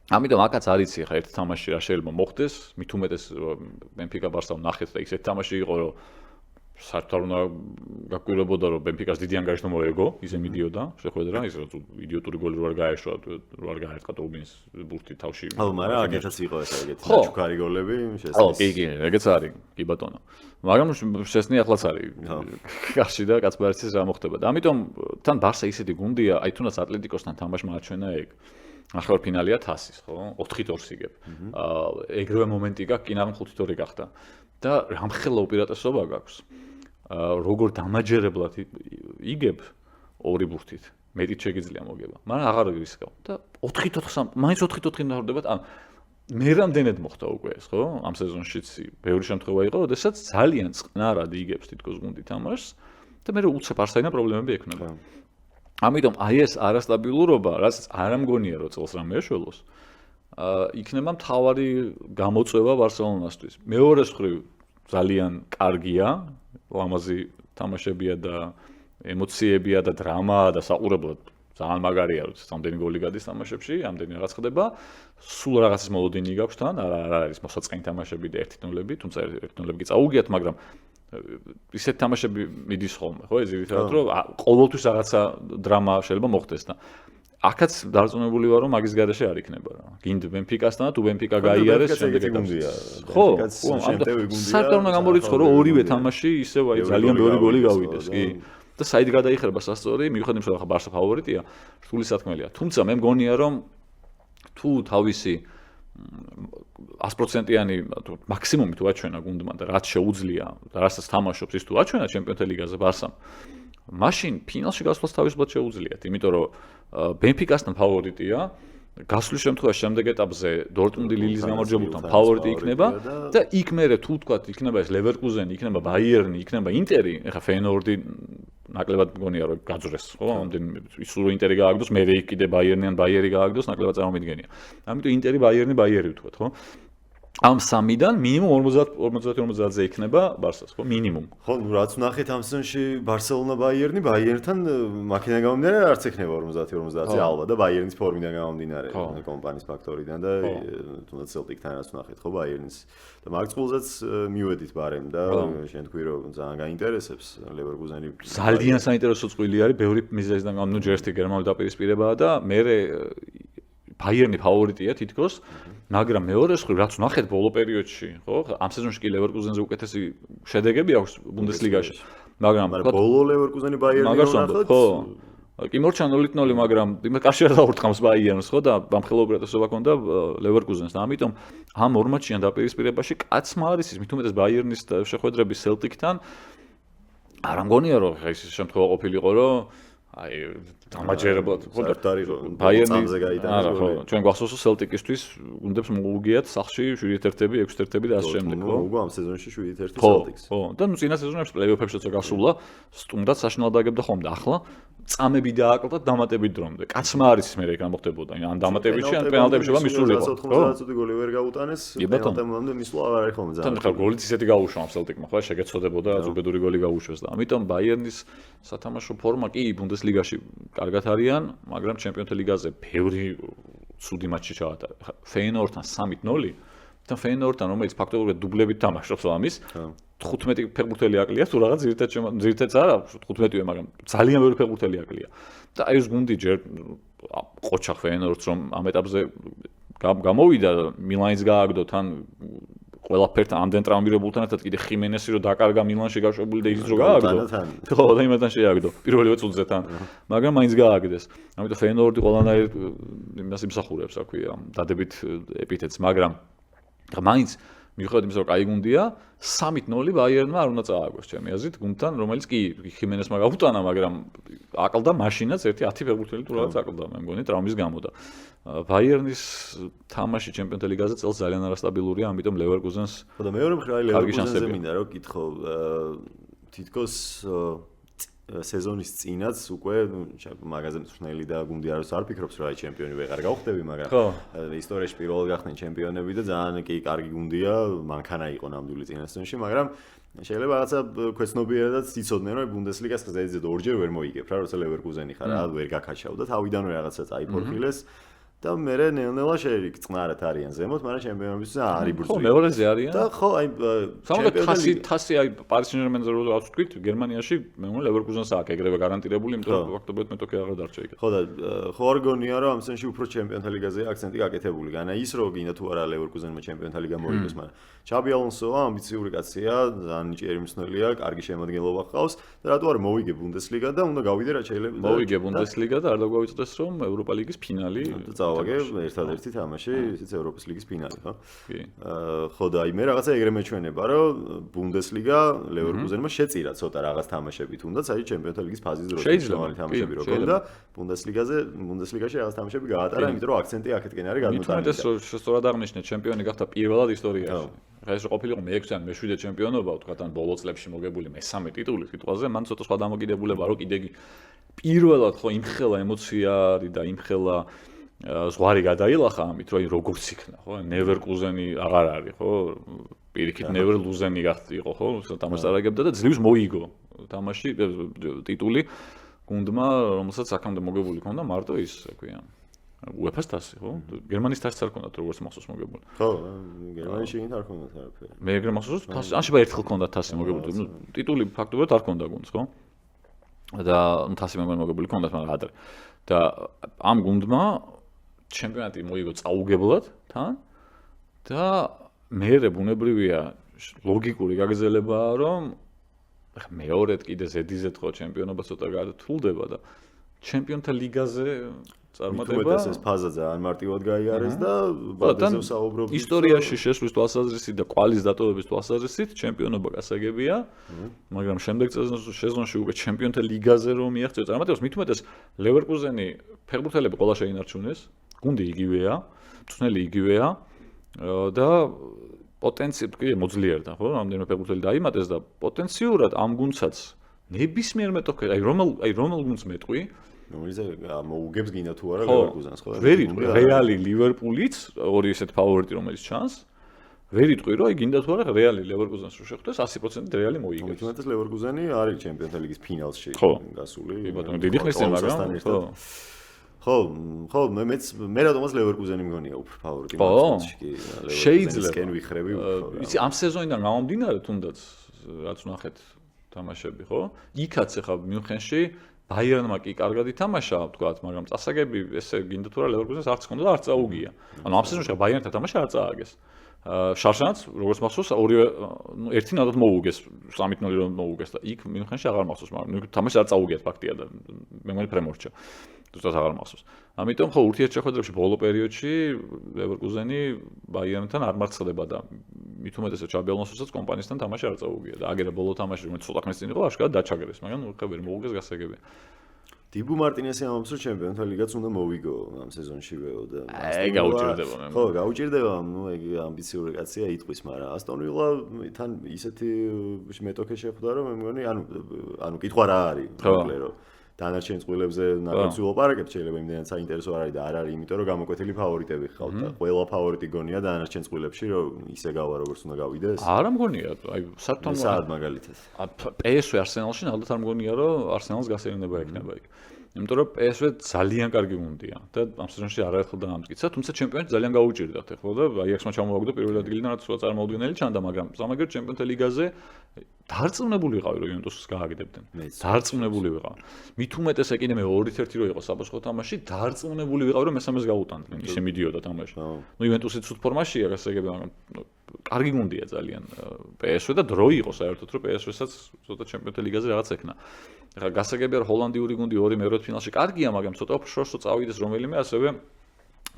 ამიტომ აქაც არის ხა ერთ თამაში რა შეიძლება მოხდეს, მით უმეტეს ბენფიკა ბარსა ნახეთ და ისეთ თამაში იყო რომ საერთოდ არ უნდა გაკვირვებოდა რომ ბენფიკას დიდი ანგარიში მოეგო, ისე მიდიოდა შეხვედრა, ის რომ იდიოტური გოლი რო არ გაეშვა, რო არ გაერტყა ტურბინის ბურთი თავში. ხო, მაგრამ აგეთაც იყო ეს ეგეთი ნაჩუქარი გოლები შესაძლოა. ხო, კი, ეგეც არის, კი ბატონო. მაგრამ შესნი ახლაც არის. კარში და კაცბარიცის რა მოხდება და ამიტომ თან ბარსა ისეთი გუნდია, აი თუნდაც ატლეტიკოსთან თამაში მაჩვენა ეგ. ნახევარფინალია თასის, ხო? 4-2 იგებ. ეგრევე მომენტი გაქვს, კინაღამ 5-2 გახდა. და რამხელა უპირატესობა გაქვს. როგორ დამაჯერებლად იგებ ორი ბურთით. მეტიც შეგიძლია მოგება. მაგრამ აღარ ვისკავ. და 4-4, მაინც 4-4 ნახდებათ. მე რამდენად მოხდა უკვე ეს, ხო? ამ სეზონშიც ბევრი შემთხვევა იყო, როდესაც ძალიან წყნარად იგებს თითქოს გუნდი თამაშს და მე უცებ არსაინა პრობლემები ექნება. ამიტომ აი ეს არასტაბილურობა, რასაც არ ამგონია რომ წელს რამე ეშველოს, იქნება მთავარი გამოწვევა ბარსელონასთვის. მეორე მხრივ ძალიან კარგია, ლამაზი თამაშებია და ემოციებია და დრამაა და საყურებლად ძალიან მაგარია, რომ სამდენი გოლი გადის თამაშებში, ამდენი რაღაც ხდება. სულ რაღაცის მოლოდინი გაქვს თან, არ არის მოსაწყენი თამაშები და 1-0-ები, თუმცა 1-0-ები კი წაუგიათ, მაგრამ ისეთ თამაშები მიდის ხოლმე, ხო, ზოგადად რომ ყოველთვის რაღაცა დრამა შეიძლება მოხდეს და აქაც დარწმუნებული ვარ რომ მაგის გარეშე არ იქნება რა. გინდ ბენფიკასთან და თუ ბენფიკა გაიარეს შემდეგ გუნდია. ხო, საერთოდ უნდა გამორიცხო რომ ორივე თამაში ისევ აი ძალიან ბევრი გოლი გავიდეს, კი. და საით გადაიხერება სასწორი, მიუხედავად რომ ხა ბარსა ფავორიტია, რთული სათქმელია. თუმცა მე მგონია რომ თუ თავისი 100%-იანი მაქსიმუმი თუ აჩვენა გუნდმა და რაც შეუძლია და რასაც თამაშობს ის თუ აჩვენა ჩემპიონთა ლიგაზე ბარსამ, მაშინ ფინალში გასვლას თავისუფლად შეუძლიათ, იმიტომ რომ ბენფიკასთან ფავორიტია, გასვლის შემთხვევაში შემდეგ ეტაპზე დორტმუნდი ლილის გამარჯვებულთან ფავორიტი იქნება და იქ მერე თუ თქვათ იქნება ეს ლევერკუზენი, იქნება ბაიერნი, იქნება ინტერი, ეხა ფეინორდი ნაკლებად მგონია რომ გაძრეს, ხო? ამდენ ისურო ინტერი გააგდოს, მერე იქ კიდე ბაიერნი ან ბაიერი გააგდოს, ნაკლებად წარმომიდგენია. ამიტომ ინტერი ბაიერნი ბაიერი ვთქვათ, ხო? ამ სამიდან მინიმუმ 50-50-ზე იქნება ბარსას, ხო? მინიმუმ. ხო, ნუ რაც ვნახეთ ამ სეზონში ბარსელონა ბაიერნი, ბაიერნთან მაქედან გამომდინარე არც ექნება 50-50-ზე ალბათ და ბაიერნის ფორმიდან გამომდინარე, კომპანიის ფაქტორიდან და თუნდაც სელტიკთან რაც ვნახეთ, ხო, ბაიერნის და მარცხულზეც მივედით ბარემ და შენ თქვი რომ ძალიან გაინტერესებს ლევერკუზენი. ძალიან საინტერესო წვილი არის, ბევრი მიზეზიდან გამო, ნუ ჯერ ერთი გერმანული დაპირისპირებაა და მერე ბაიერნი ფავორიტია თითქოს, მაგრამ მეორე მხრივ რაც ვნახეთ ბოლო პერიოდში, ხო? ამ სეზონში კი ლევერკუზენზე უკეთესი შედეგები აქვს ბუნდესლიგაში. მაგრამ ბოლო ლევერკუზენი ბაიერნი ვნახეთ. ხო. კი მორჩა 0-0, მაგრამ კაში არ დაურტყამს ბაიერნს, ხო და ამხელო უპირატესობა ჰქონდა ლევერკუზენს და ამიტომ ამ ორ მატჩიან დაპირისპირებაში კაცმა არის ის მით უმეტეს ბაიერნის შეხვედრები სელტიკთან. არ მგონია რომ ეს შემთხვევა ყოფილიყო, რომ აი დამაჯერებლად ხო და ბაიერნზე გაიტანეს გოლი. ჩვენ გვახსოვს სელტიკისთვის გუნდებს მოუგიათ სახში 7-1-ები, 6-1-ები და ასე შემდეგ, ხო? მოუგო ამ სეზონში 7-1 სელტიკს. ხო, და ნუ წინა სეზონებში პლეიოფებშიც გასულა, სტუმრად საშინაო დაგებდა ხოლმე ახლა წამები დააკლდა დამატებით დრომდე. კაცმა არის მე რა გამოხდებოდა, ან დამატებითში, ან პენალტებში რომ მისულიყო. 90 წუთი გოლი ვერ გაუტანეს, პენალტამდე მისვლა არ არის ხოლმე ძალიან. თან ხა გოლიც ისეთი გაუშვა ამ სელტიკმა, ხო, შეგეცოდებოდა ზუბედური გოლი გაუშვეს და ამიტომ ბაიერნის სათამაშო ფორმა კი ბუნდესლიგაში კარგად არიან, მაგრამ ჩემპიონთა ლიგაზე ბევრი ცუდი მატჩი ჩაატარა. ფეინორდთან 3-0 და ფეინორდთან რომელიც ფაქტობრივად დუბლებით თამაშობს ამის 15 ფეხბურთელი აკლია თუ რაღაც ძირითადად არა 15-ია, მაგრამ ძალიან ბევრი ფეხბურთელი აკლია. და აი ეს გუნდი ჯერ ყოჩა ფეინორდს რომ ამ ეტაპზე გამოვიდა, მილანის გააგდო თან ყველაფერთან ამდენ ტრავმირებულთან ერთად კიდე ხიმენესი რომ დაკარგა მილანში გაშვებული და ის რო გააგდო. ხო, და იმასთან შეაგდო პირველივე წუთზე თან. მაგრამ მაინც გააგდეს. ამიტომ ფეინორდი ყველანაირ იმას იმსახურებს, რა ქვია, დადებით ეპითეტს, მაგრამ მაინც მიუხედავად იმისა, რომ კაი გუნდია, 3-0 ბაიერნმა არ უნდა წააგოს ჩემი აზრით გუნდთან, რომელიც კი ხიმენესმა გაუტანა, მაგრამ აკლდა მაშინაც ერთი 10 ფეხბურთელი თუ რაღაც აკლდა, მე მგონი ტრავმის გამო და ბაიერნის თამაში ჩემპიონთა ლიგაზე წელს ძალიან არასტაბილურია, ამიტომ ლევერკუზენს ხო და მეორე მხრივ ლევერკუზენზე მინდა რომ გითხო თითქოს სეზონის წინაც უკვე მაგაზე მწვრთნელი და გუნდი არის არ ფიქრობს რომ აი ჩემპიონი ვეღარ გავხდები, მაგრამ ისტორიაში პირველად გახდნენ ჩემპიონები და ძალიან კი კარგი გუნდია, მანქანა იყო ნამდვილი წინა სეზონში, მაგრამ შეიძლება რაღაცა ქვეცნობიერადაც იცოდნენ რომ ბუნდესლიგას ხზეზე ორჯერ ვერ მოიგებ რა, როცა ლევერკუზენი ხარ, რა ვერ გაკაჩავ და თავიდანვე რაღაცა წაიფორხილეს და მერე ნელ-ნელა შეიწყნარათ არიან ზემოთ, მაგრამ ჩემპიონობის არ იბრძვიან. ხო, მეორეზე არიან. და ხო, აი თასი აი პარის სენ-ჟერმენზე რო ვთქვით, გერმანიაში მე მგონი ლევერკუზენს აქვს ეგრევე გარანტირებული, იმიტომ რომ ფაქტობრივად მეტოქე აღარ დარჩა იქ. ხო და ხო არ გონია რომ ამ სენში უფრო ჩემპიონთა ლიგაზე აქცენტი გაკეთებული. განა ის რო გინდა თუ არა ლევერკუზენმა ჩემპიონთა ლიგა მოიგოს, მაგრამ ჩაბი ალონსოა ამბიციური კაცია, ძალიან ნიჭიერი მსნელია, კარგი შემადგენლობა ჰყავს და რატო არ მოიგე ბუნდესლიგა და უნდა გავიდე რა შეიძლება. მოიგე ბუნდესლიგა და არ დაგვავიწყდეს რომ ევროპა ლიგის ფინალი დავაგე ერთადერთი თამაში, ისიც ევროპის ლიგის ფინალი, ხო? კი. ხო და აი მე რაღაცა ეგრე მეჩვენება, რომ ბუნდესლიგა ლევერკუზენმა შეწირა ცოტა რაღაც თამაშები, თუნდაც აი ჩემპიონთა ლიგის ფაზის დროს normali თამაშები რო ქონდა, ბუნდესლიგაში რაღაც თამაშები გაატარა, იმიტომ რომ აქცენტი აქეთკენ არის გადმოტანილი. მithumetes რომ სწორად აღნიშნეთ, ჩემპიონი გახდა პირველად ისტორიაში. ხა ეს ყოფილიყო მე-6 ან მე-7 ჩემპიონობა, ვთქვათ, ან ბოლო წლებში მოგებული მე-3 ტიტული სიტყვაზე, მან ცოტა სხვა დამოკიდებულება, რომ კიდე პირველად ხო იმხელა ემოცია არის და იმხელა ზღვარი გადაილახა ამით, რომ აი როგორც იქნა, ხო? ნევერკუზენი აღარ არის, ხო? პირიქით ნევერლუზენი იყო, ხო? თამაშს არაგებდა და ძლივს მოიგო თამაში ტიტული გუნდმა, რომელსაც აქამდე მოგებული ჰქონდა მარტო ის, რა ქვია, UEFA-ს თასი, ხო? გერმანიის თასიც არ ჰქონდათ როგორც მახსოვს მოგებული. ხო, გერმანიაში შეგინდა არ ჰქონდათ არაფერი. მე ეგრე მახსოვს, თასი, ან შეიძლება ერთხელ ჰქონდათ თასი მოგებული, ნუ ტიტული ფაქტობრივად არ ჰქონდა გუნდს, ხო? და ნუ თასი მე მოგებული ჰქონდათ, მაგრამ ადრე. და ამ გუნდმა ჩემპიონატი მოიგო წაუგებლად თან და მერე ბუნებრივია ლოგიკური გაგრძელებაა რომ მეორედ კიდე ზედიზედ ხო ჩემპიონობა ცოტა გართულდება და ჩემპიონთა ლიგაზე წარმატება. ეს ფაზა ძალიან მარტივად გაიარეს და ბადეზე საუბრობთ. ისტორიაში შესვლის თვალსაზრისით და კვალის დატოვების თვალსაზრისით ჩემპიონობა გასაგებია, მაგრამ შემდეგ სეზონში უკვე ჩემპიონთა ლიგაზე რომ მიაღწიოს წარმატებას, მით უმეტეს ლევერკუზენი ფეხბურთელები ყველა შეინარჩუნეს, გუნდი იგივეა, მწვრთნელი იგივეა და პოტენციალ კი მოძლიერდა, ხო, რამდენიმე ფეხბურთელი დაიმატეს და პოტენციურად ამ გუნდსაც ნებისმიერ მეტოქე, აი რომელ გუნდს მეტყვი რომელიც მოუგებს გინდა თუ არა ლევერკუზენს ხო? ვერ იტყვი რეალი ლივერპულიც, ორი ესეთ ფავორიტი რომელიც ჩანს. ვერ იტყვი რომ აი გინდა თუ არა რეალი ლევერკუზენს რო შეხვდეს 100% რეალი მოიგებს. თუმცა ლევერკუზენი არის ჩემპიონთა ლიგის ფინალში გასული. კი ბატონო, დიდი ხნის წინ მაგრამ ხო, მე რატომაც ლევერკუზენი მგონია უფრო ფავორიტი მატჩში კი. შეიძლება ვიხრები. იცი ამ სეზონიდან გამომდინარე თუნდაც რაც ვნახეთ თამაშები, ხო? იქაც ახლა მიუნხენში ბაიერნმა კი კარგად ითამაშა, ვთქვათ, მაგრამ წასაგები ესე გინდა თუ არა ლევერკუზენს არც ჰქონდა და არც წაუგია. ანუ ამ სეზონში ბაიერნთან თამაში არ წააგეს. შარშანაც როგორც მახსოვს, ორივე ერთი ნადად მოუგეს, 3-0 რომ მოუგეს და იქ მიუნხენში აღარ მახსოვს, მაგრამ თამაში არ წაუგიათ ფაქტია და მე მგონი პრემორჩა. თუმცა აღარ მახსოვს. ამიტომ ხო ურთიერთშეხვედრებში ბოლო პერიოდში ლევერკუზენი ბაიერნთან არ მარცხდება და მით უმეტესად ჩაბი ალონსოსაც კომპანიისთან თამაში არ წაუგია და აგერა ბოლო თამაში რომელიც ცოტა ხნის წინ იყო აშკარად დაჩაგერეს, მაგრამ ხებერ მოუგეს გასაგებია. დიბუ მარტინესი ამბობს რომ ჩემპიონთა ლიგაც უნდა მოვიგო ამ სეზონშივეო და აი გაუჭირდება მე. ხო, გაუჭირდება, ნუ ეგ ამბიციური კაცია იტყვის, მაგრამ ასტონ ვილა-თან ისეთი მეტოქე შეხვდა რომ მე მგონი ანუ კითხვა რა არის, მოკლედ რომ დანარჩენ წყვილებზე ნაკლებს ვილაპარაკებთ, შეიძლება იმდენად საინტერესო არ არის და არ არის, იმიტომ რომ გამოკვეთილი ფავორიტები ხავთ და ყველა ფავორიტი გონია დანარჩენ წყვილებში, რომ ისე გავა როგორც უნდა გავიდეს. არა მგონია, აი საერთოდ საათ მაგალითად. PSV არსენალში ნამდვილად არ მგონია, რომ არსენალს გასერინდება ექნება იქ. იმიტომ რომ PSV ძალიან კარგი გუნდია და ამ სეზონში არაერთხელ დაამტკიცა, თუმცა ჩემპიონატი ძალიან გაუჭირდათ ეხლა და აიაქსმა ჩამოაგდო პირველ ადგილიდან რაც სულ წარმოუდგენელი ჩანდა, მაგრამ სამაგერ ჩემპიონთა ლიგაზე დარწმუნებული ვიყავი რომ იუვენტუსს გააგდებდნენ. დარწმუნებული ვიყავი. მით უმეტეს ეკინე მე 2-1 რო იყო საბაშხო თამაში, დარწმუნებული ვიყავი რომ მესამეს გაუტანდნენ, ისე მიდიოდა თამაში. ნუ იუვენტუსი ცუდ ფორმაშია, გასაგები, მაგრამ კარგი გუნდია ძალიან PSV და დრო იყო საერთოდ რომ PSV-საც ცოტა ჩემპიონთა ლიგაზე რაღაც ექნა. ახლა გასაგებია რომ ჰოლანდიური გუნდი 2 მეროთფინალში კარგია, მაგრამ ცოტა უფრო წავიდეს რომელიმე ასევე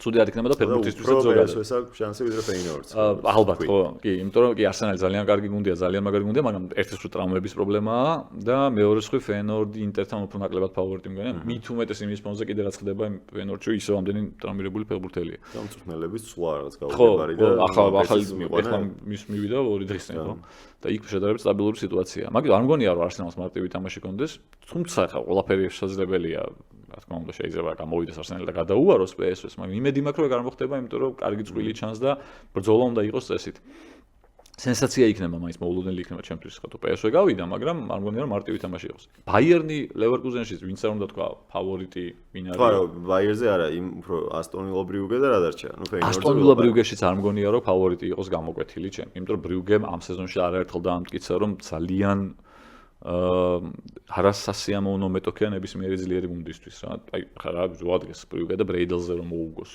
ცუდი არ იქნება და ფეხბურთისტვისაც ზოგადად. PSV-ს აქვს შანსი ვიდრე ფეინორდს. ალბათ ხო, კი, იმიტომ რომ კი არსენალი ძალიან კარგი გუნდია, ძალიან მაგარი გუნდია, მაგრამ ერთის უფრო ტრამვების პრობლემაა და მეორეს ხრი ფეინორდი ინტერთან უფრო ნაკლებად ფავორიტი მგონია. მით უმეტეს იმის ფონზე კიდე რაც ხდება იმ ფეინორდში ისევ ამდენი ტრამირებული ფეხბურთელია. გამწვრთნელების სხვა რაღაც გაუგებარი და ახალი ეხლა მის მივიდა 2 დღის წინ, ხო? და იქ შედარებით სტაბილური სიტუაციაა. მაგრამ არ მგონია რომ არსენალს მარტივი თამაში კონდეს, თუმცა ახლა ყველაფერი შესაძლებელია. რა თქმა უნდა შეიძლება გამოვიდეს არსენალი და გადაუაროს PSV-ს, მაგრამ იმედი მაქვს რომ ეგ არ მოხდება, იმიტომ რომ კარგი წვლილი ჩანს და ბრძოლა უნდა იყოს წესით. სენსაცია იქნება მაინც მოულოდნელი იქნება ჩემთვის ხო თუ PSV გავიდა, მაგრამ არ მგონია რომ მარტივი თამაში იყოს. ბაიერნი ლევერკუზენში ვინც არ უნდა თქვა ფავორიტი ვინ არის? ხო, ბაიერზე არა, იმ უფრო ასტონ ვილა ბრიუგე და რა დარჩა? ნუ ფეინორდი. ასტონ ვილა ბრიუგეშიც არ მგონია რომ ფავორიტი იყოს გამოკვეთილი ჩემ, იმიტომ რომ ბრიუგემ ამ სეზონში არაერთხელ დაამტკიცა რომ ძალიან არასასიამოვნო მეტოქეა ნებისმიერი ძლიერი გუნდისთვის რა. აი ხარა ზოადგეს ბრიუგე და ბრეიდელზე რომ მოუგოს.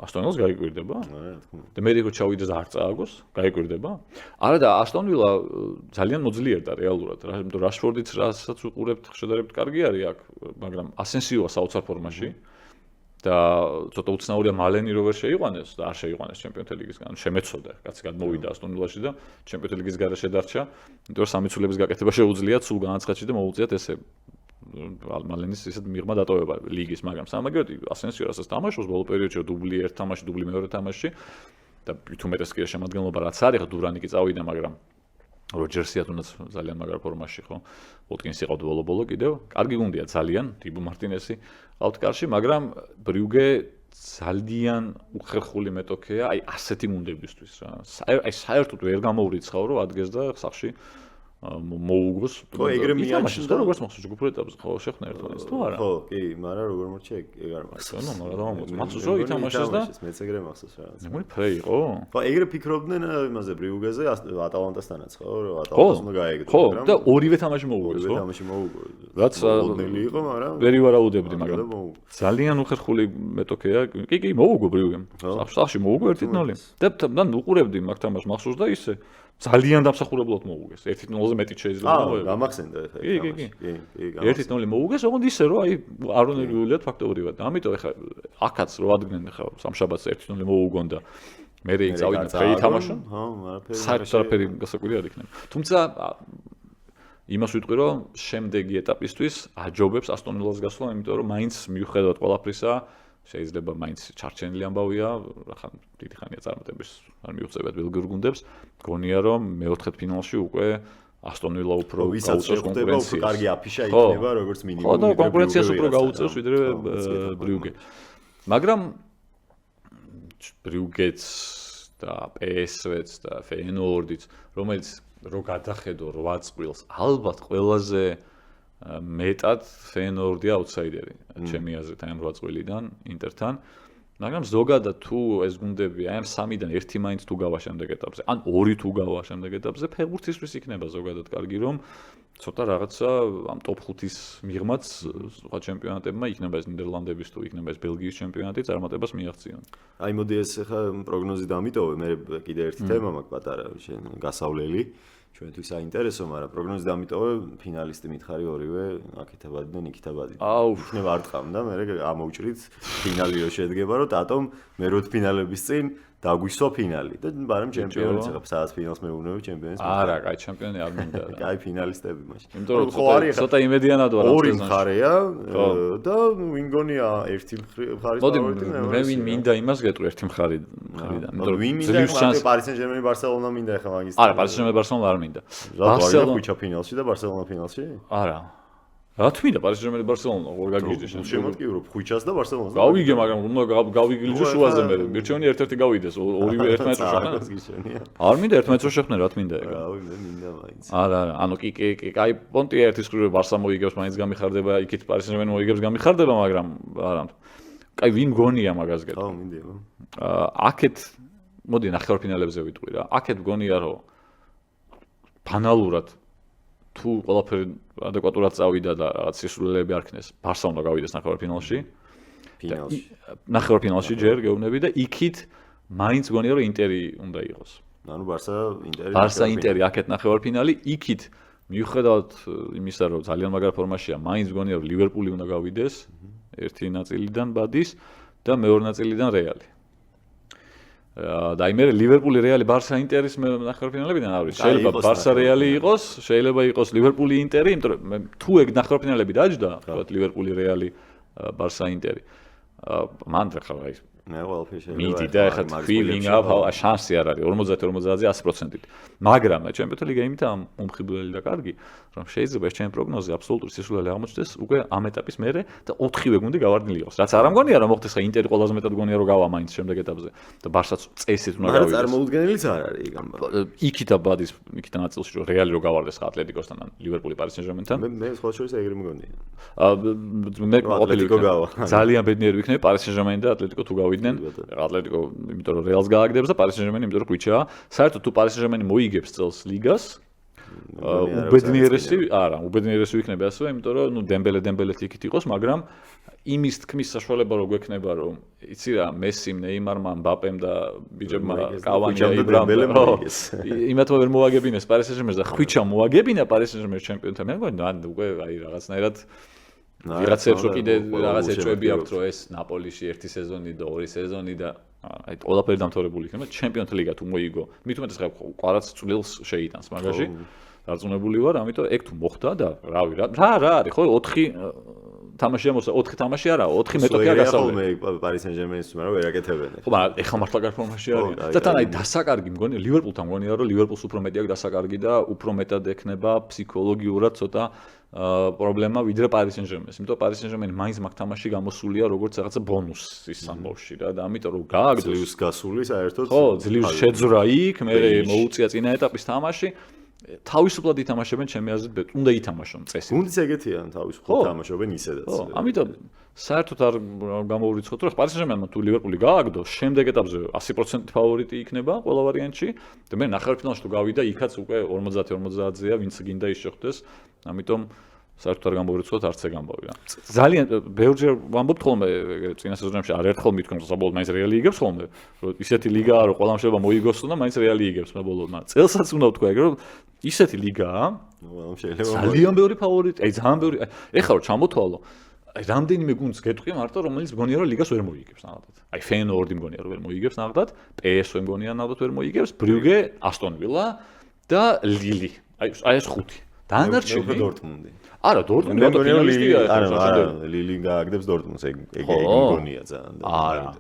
ასტონ ვილას გაიკვირდება? და მე რიგო ჩავიდეს და არ წააგოს, გაიკვირდება? არა და ასტონ ვილა ძალიან მოძლიერდა რეალურად, რა, იმიტომ რაშფორდიც რასაც უყურებთ, შედარებით კარგი არის აქ, მაგრამ ასენსიოა საოცარ ფორმაში. და ცოტა უცნაურია მალენი რო ვერ შეიყვანეს და არ შეიყვანეს ჩემპიონთა ლიგისგან, შემეცოდა, კაცი გადმოვიდა ასტონ ვილაში და ჩემპიონთა ლიგის გარეშე დარჩა, იმიტომ რომ სამი ცვლილების გაკეთება შეუძლიათ სულ განაცხადში და მოუწიათ ესე მალენის ისეთ მიღმა დატოვება ლიგის, მაგრამ სამაგერად ასენსიო რასაც თამაშობს ბოლო პერიოდში დუბლი ერთ თამაში, დუბლი მეორე თამაში და თუმეტეს კი შემადგენლობა რაც არის, დურანი კი წავიდა, მაგრამ როჯერსია თუნდაც ძალიან მაგარ ფორმაში ხო. ვოტკინსი ყავდა ბოლო-ბოლო კიდევ. კარგი გუნდია ძალიან, დიბუ მარტინესი ყავთ კარში, მაგრამ ბრიუგე ძალიან უხერხული მეტოქეა, აი ასეთი გუნდებისთვის რა. აი საერთოდ ვერ გამოვრიცხავ რომ ადგეს და სახში მოუგოს. ხო, ეგრე მიაჩნდა როგორც მახსოვს ჯგუფურ ეტაპზე ხო შეხვნა ერთმანეთს თუ არა? ხო, კი, მაგრამ როგორ მოჩე ეგ არ მახსოვს. ნუ რა დამამოწ. მახსოვს რომ ითამაშეს და მეც ეგრე მახსოვს რა. მე ფრეი იყო? ხო, ეგრე ფიქრობდნენ იმაზე ბრიუგეზე ატალანტასთანაც ხო, რომ ატალანტას უნდა გაეგდო, მაგრამ ხო, და ორივე თამაში მოუგოს, ხო? ორივე თამაში მოუგო. რაც მოდნელი იყო, მაგრამ ვერი ვარაუდებდი, მაგრამ ძალიან უხერხული მეტოქეა. კი, მოუგო ბრიუგემ. სახში მოუგო 1-0. და უყურებდი მაგ თამაშს, მახსოვს და ისე ძალიან დამსახურებლად მოუგეს. 1-0-ზე მეტიც შეიძლება მოიგოს. გამახსენდა ეხლა. კი. 1-0 მოუგეს, ოღონდ ისე რომ აი არონელი უილიათ ფაქტობრივად. ამიტომ ეხლა აქაც რო ადგნენ ეხლა სამშაბათს 1-0 მოუგონ და მე რეი წავიდნენ შეითამაშონ. ხო, არაფერი. საერთოდ გასაკვირი არ იქნება. თუმცა იმას ვიტყვი რომ შემდეგი ეტაპისთვის აჯობებს ასტონ ვილას გასვლა, იმიტომ რომ მაინც მიუხედავად ყველაფრისა შეიძლება მაინც ჩარჩენილი ამბავია, ახლა დიდი ხანია წარმატების არ მიუღწევად ბელგიურ გუნდებს, გონია რომ მეოთხედ ფინალში უკვე ასტონ ვილა უფრო გაუწევს კონკურენციას. კარგი აფიშა იქნება როგორც მინიმუმ. ხო და კონკურენციას უფრო გაუწევს ვიდრე ბრიუგე. მაგრამ ბრიუგეც და PSV-ც და ფეიენორდიც, რომელიც რო გადახედო 8 წვილს, ალბათ ყველაზე მეტად ფეიენორდი აუთსაიდერი, ჩემი აზრით, აი ამ 8 წვილიდან ინტერთან. მაგრამ ზოგადად თუ ეს გუნდები აი ამ 3-დან ერთი მაინც თუ გავა შემდეგ ეტაპზე, ან 2 თუ გავა შემდეგ ეტაპზე, ფეხბურთისთვის იქნება ზოგადად კარგი, რომ ცოტა რაღაცა ამ ტოპ 5-ის მიღმაც სხვა ჩემპიონატებმა იქნება ეს ნიდერლანდების თუ იქნება ეს ბელგიის ჩემპიონატი წარმატებას მიაღწიონ. აი მოდი ეს ახლა პროგნოზი დამიტოვე, მე კიდე ერთი თემა მაქვს პატარა, გასავლელი. ჩვენთვის საინტერესო, მაგრამ პროგნოზი დამიტოვე, ფინალისტი მითხარი ორივე აკეთებადი და ნიკითაბადი. იქნება არ ტყამდა, მე ამოვჭრით ფინალი რო შედგება, რომ დატომ მე 8 ფინალების წინ დაგვისვა ფინალი და მაგრამ ჩემპიონიც ახლა სადაც ფინალს მეუბნები ჩემპიონის. არა, კაი ჩემპიონი არ მინდა. კაი ფინალისტები მაშინ. იმიტომ რომ ცოტა იმედიანად ვარ ამ ორი მხარეა და ვინ გონია ერთი მხარის ფავორიტი მე ვინ მინდა იმას გეტყვი ერთი მხარიდან. იმიტომ რომ ვინ მინდა პარი სენ-ჟერმენი ბარსელონა მინდა ახლა მაგის. არა, პარი სენ-ჟერმენი ბარსელონა არ მინდა. ბარსელონა ხუჩა ფინალში და ბარსელონა ფინალში? არა. რა თქმა პარი სენ-ჟერმენი ბარსელონა როგორ გაგიჟდეს შენ? შემოდგივრობ ხუჩას და ბარსელონას. გავიგე, მაგრამ უნდა გავიგილიჯო შუაზე მე. მირჩევანი ერთ-ერთი გავიდეს, ორივე ერთმანეთს შეხნან. არ მინდა ერთმანეთს შეხნან, რა თქმა ეგ. რავი, მე მინდა მაინც. არა, ანუ კი, კაი პონტია ერთის კრივე ბარსა მოიგებს, მაინც გამიხარდება, იქით პარი სენ-ჟერმენი მოიგებს, გამიხარდება, მაგრამ არა. კაი ვინ გონია მაგას გეტყვი? ხო, მინდია. აქეთ მოდი ნახევარფინალებზე ვიტყვი რა. აქეთ გონია რომ ფანალურად თუ ყველაფერი ადეკვატურად წავიდა და რაღაც სისულელეები არქნეს, ბარსა უნდა გავიდეს ნახევარფინალში. ფინალში. ნახევარფინალში ჯერ გეუბნები და იქით მაინც გონია რომ ინტერი უნდა იყოს. ანუ ბარსა ინტერი აქეთ ნახევარფინალი, იქით მიუხედავად იმისა რომ ძალიან მაგრა ფორმაშია, მაინც გონია რომ ლივერპული უნდა გავიდეს ერთი ნაწილიდან ბადის და მეორე ნაწილიდან რეალი. და აი მე ლივერპული რეალი ბარსა ინტერის ნახევარფინალებიდან არ ვიცი. შეიძლება ბარსა რეალი იყოს, შეიძლება იყოს ლივერპული ინტერი, იმიტომ რომ თუ ეგ ნახევარფინალები დაჯდა, ვთქვათ ლივერპული რეალი ბარსა ინტერი. მან ხარ აი მე ყველაფერი შეიძლება. მიდი და ეხლა ფილინგ აპ შანსი არ არის 50-50-ზე 100%-ით. მაგრამ ჩემპიონთა ლიგა იმითაა მომხიბვლელი და კარგი, რომ შეიძლება ეს ჩემი პროგნოზი აბსოლუტური სისულელე აღმოჩნდეს უკვე ამ ეტაპის მერე და 4-ვე გუნდი გავარდნილი იყოს. რაც არ ამგონია რომ მოხდეს ხა ინტერი ყველაზე მეტად გონია რომ გავა მაინც შემდეგ ეტაპზე და ბარსაც წესით უნდა გავიდეს. მაგრამ წარმოუდგენელიც არ არის ეგ ამბავი. იქით აბადის იქით ნაწილში რომ რეალი რო გავარდეს ხა ატლეტიკოსთან ან ლივერპული პარი სენ-ჟერმენთან. მე სხვა შორის ეგრე მგონია. მე ძალიან ბედნიერი ვიქნები პარი სენ-ჟერმენი და ატლეტიკო თუ გავიდნენ. ატლეტიკო იმიტომ რომ რეალს გააგდებს და პარი სენ-ჟერმენი იმიტომ რომ კვიჩაა. საერთოდ თუ პარი სენ-ჟერმენი მოიგებს წელს ლიგას უბედნიერესი ვიქნები ასევე, იმიტომ რომ ნუ დემბელეთი იქით იყოს, მაგრამ იმის თქმის საშუალება რო გვექნება, რომ იცი რა, მესიმ, ნეიმარმა, მბაპემ და ბიჭებმა კავანია იბრაჰიმმა იმათმა ვერ მოაგებინეს პარი სენ-ჟერმენს და ხვიჩა მოაგებინა პარი სენ-ჟერმენის ჩემპიონთა. მე მგონი ან უკვე აი რაღაცნაირად ვიღაცებს რო კიდე რაღაც ეჭვები აქვთ, რომ ეს ნაპოლიში ერთი სეზონი და ორი სეზონი და აი ყველაფერი დამთავრებული იქნება. ჩემპიონთა ლიგა თუ მოიგო, მით უმეტეს ხა ყვარაც წვლილს შეიტანს მაგაში. დარწმუნებული ვარ, ამიტომ ეგ თუ მოხდა და რავი რა არის, ხო 4 თამაში ამოსა 4 თამაში არა, 4 მეტოქია გასავლე. მე პარი სენ-ჟერმენის მაგრამ ვერ აკეთებენ. ხო, მაგრამ ეხლა მართლა კარგი ფორმაში არის. და თან აი დასაკარგი მგონი ლივერპულთან მგონია რომ ლივერპულს უფრო მეტი აქვს დასაკარგი და უფრო მეტად ექნება ფსიქოლოგიურად ცოტა პრობლემა ვიდრე პარი სენ-ჟერმენს. იმიტომ პარი სენ-ჟერმენი მაინც მაგ თამაში გამოსულია როგორც რაღაცა ბონუსის ამბავში რა და ამიტომ რომ გააგდოს გასული საერთოდ ხო, ძლივს შეძრა იქ, მე მოუწია წინა ეტაპის თამაში. თავისუფლად ითამაშებენ ჩემი აზრით, უნდა ითამაშონ წესი. გუნდიც ეგეთია, თავისუფლად თამაშობენ ისედაც. ხო, ამიტომ საერთოდ არ გამოვრიცხოთ, რომ პარი სენ-ჟერმენმა თუ ლივერპული გააგდო, შემდეგ ეტაპზე 100% ფავორიტი იქნება ყველა ვარიანტში და მე ნახევარფინალში თუ გავიდა, იქაც უკვე 50-50-ზეა, ვინც გინდა ის შეხვდეს. ამიტომ საერთოდ არ გამოვირიცხოთ არც ეგ ამბავი რა. ძალიან ბევრჯერ ვამბობთ ხოლმე წინა სეზონებში არაერთხელ მithქვენ რომ საბოლოოდ მაინც რეალი იგებს ხოლმე, რომ ისეთი ლიგაა რომ ყველა მშვიდობა მოიგოს და მაინც რეალი იგებს საბოლოოდ, მაგრამ წელსაც უნდა ვთქვა ეგ რომ ისეთი ლიგაა, ძალიან ბევრი ფავორიტი, ძალიან ბევრი. ეხლა რომ ჩამოთვალო, რამდენიმე გუნდს გეტყვი მარტო რომელიც მგონია რომ ლიგას ვერ მოიგებს ნახდათ. აი ფეინორდი მგონია რომ ვერ მოიგებს ნახდათ, PSV მგონია ნახდათ ვერ მოიგებს, ბრიუგე, ასტონ ვილა და ლილი. აი ეს ხუთი. დანარჩენი დორტმუნდი. არა, დორტმუნდი რატო ფინალისტია? არა, ლილი გააგდებს დორტმუნდს, ეგ მგონია ძალიან.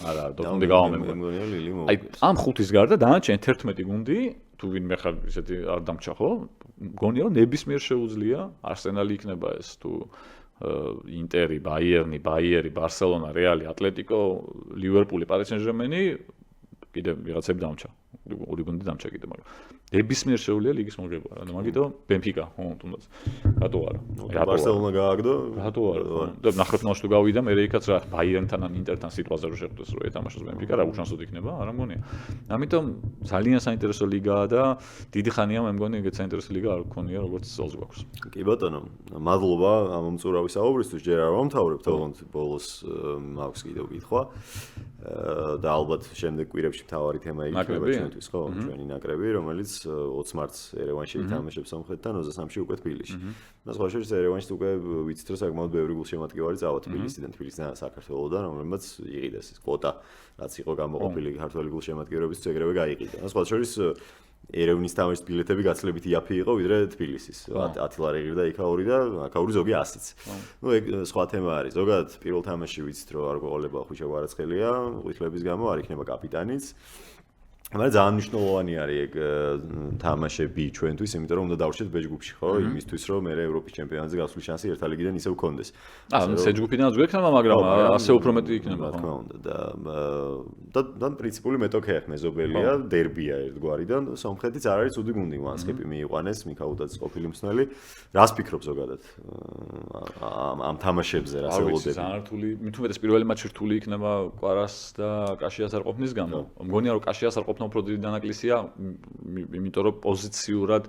არა, დორტმუნდი გავამემგონია ლილი მო. აი ამ ხუთის გარდა დანარჩენი 11 გუნდი, თუ ვინმე ხარ ისეთი არ დამჭა ხო? მგონია რომ ნებისმიერ შეუძლია, არსენალი იქნება ეს თუ ინტერი, ბაიერნი, ბაიერი, ბარსელონა, რეალი, ატლეტიკო, ლივერპული, პარი სენ-ჟერმენი კიდე ვიღაცები დამჭა. ორი გუნდი დამჭა კიდე, მაგრამ ნებისმიერ შეუძლია ლიგის მომღება. რა მაგითო ბენფიკა, ხო, თუნდაც. რატო არა? ბარსელონა გააგდო? რატო არა? და ნახევარფინალში თუ გავიდა, მე იქაც რა ბაიერნთან ან ინტერთან სიტყვაზე რო შეხვდეს რო ეთამაშოს ბენფიკა, რა უშანსოდ იქნება? არა მგონია. ამიტომ ძალიან საინტერესო ლიგაა და დიდი ხანია მე მგონი ეგეთ საინტერესო ლიგა არ გქონია, როგორც წელს გვაქვს. კი ბატონო, მადლობა ამ მომწურავი საუბრისთვის, ჯერ არ ვამთავრებ, თორემ ბოლოს მაქვს კიდევ კითხვა. და ალბათ შემდეგ კვირებში მთავარი თემა იქნება ჩვენთვის, ხო, ჩვენი ნაკრები, რომელიც 20 მარტს ერევანში ითამაშებს სომხეთთან, 23-ში უკვე თბილისში. და სხვა შორის ერევანში უკვე ვიცით, რომ საკმაოდ ბევრი გულშემატკივარი წავა თბილისიდან, თბილისიდან საქართველოსთან, რომელმაც იყიდეს ეს კვოტა, რაც იყო გამოყოფილი ქართველი გულშემატკივრების ეგრევე გაიყიდა. და სხვა შორის ერევნის თამაშის ბილეთები გაცილებით იაფი იყო ვიდრე თბილისის. 10 ლარი ღირდა იქაური და აქაური ზოგი 100-იც. ნუ ეგ სხვა თემა არის. ზოგადად პირველ თამაში ვიცით რომ არ გვეყოლება ხუჩა გვარაცხელია, ყვითლების გამო არ იქნება კაპიტანიც. მაგრამ ძალიან მნიშვნელოვანი არის ეგ თამაშები ჩვენთვის, იმიტომ რომ უნდა დავრჩეთ ბ ჯგუფში, ხო? იმისთვის რომ მე ევროპის ჩემპიონატზე გასვლის შანსი ერთა ლიგიდან ისევ გქონდეს. C ჯგუფიდანაც გვექნება, მაგრამ ასე უფრო მეტი იქნება. რა თქმა უნდა და პრინციპული მეტოქეა მეზობელია, დერბია ერთგვარიდან, სომხეთიც არ არის უდი გუნდი, ვანსკიპი მიიყვანეს, მიქაუტაძის ყოფილი მსნელი. რას ფიქრობ ზოგადად ამ თამაშებზე, რა სელოდები? ძალიან რთული, მით უმეტეს პირველი მატჩი რთული იქნება კვარას და კაშიას არ ყოფნის გამო. მგონია რომ კაშიას არ ყოფნა უფრო დიდი დანაკლისია, იმიტომ რომ პოზიციურად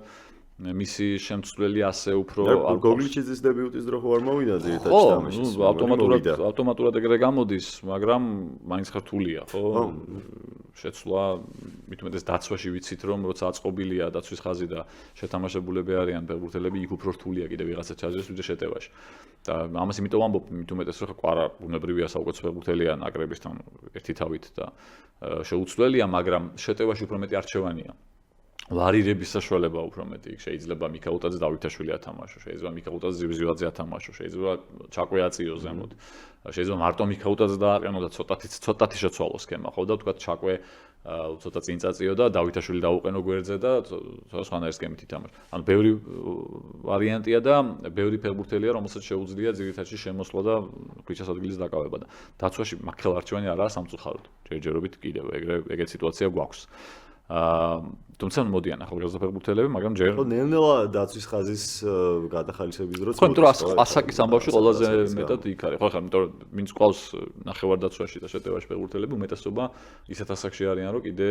მისი შემცვლელი ასე უფრო გოგლიჩიძის დებიუტის დრო ხო არ მოვიდა ძირითადად თამაშში. ავტომატურად ეგრე გამოდის, მაგრამ მაინც ხართულია, ხო? შეცვლა, მით უმეტეს დაცვაში ვიცით რომ როცა აწყობილია დაცვის ხაზი და შეთამაშებულები არიან ფეხბურთელები, იქ უფრო რთულია კიდე ვიღაცა ჩაძვეს ვიდრე შეტევაში. და ამას იმიტომ ვამბობ, მით უმეტეს რომ კვარა ბუნებრივია საუკეთესო ფეხბურთელია ნაკრებისთან ერთი თავით და შეუცვლელია, მაგრამ შეტევაში უფრო მეტი არჩევანია. ვარირების საშუალება უფრო მეტი იქ შეიძლება მიქაუტაძე დავითაშვილი ათამაშო, შეიძლება მიქაუტაძე ზივზივაძე ათამაშო, შეიძლება ჩაკვე აწიოს ზემოთ. შეიძლება მარტო მიქაუტაძე დააყენო და ცოტათი შეცვალოს სქემა, ხო და თქვა ჩაკვე ცოტა წინ წაწიო და დავითაშვილი დაუყენო გვერდზე და სხვანაირი სქემით ითამაშო. ანუ ბევრი ვარიანტია და ბევრი ფეხბურთელია, რომელსაც შეუძლია ძირითადში შემოსვლა და ქუჩას ადგილის დაკავება და დაცვაში მაგხელ არჩევანი არ არის სამწუხაროდ. ჯერჯერობით კიდევ ეგრე სიტუაცია გვაქვს. თუმცა მოდიან ახალგაზრდა ფეხბურთელები, მაგრამ ჯერ ნელ-ნელა დაცვის ხაზის გადახალისების დროს ხო, იმიტომ რომ ასაკის ამბავში ყველაზე მეტად იქ არის. ხო, ხა, იმიტომ რომ ვინც ყავს ნახევარდაცვაში და შეტევაში ფეხბურთელები, უმეტესობა ისეთ ასაკში არიან, რომ კიდე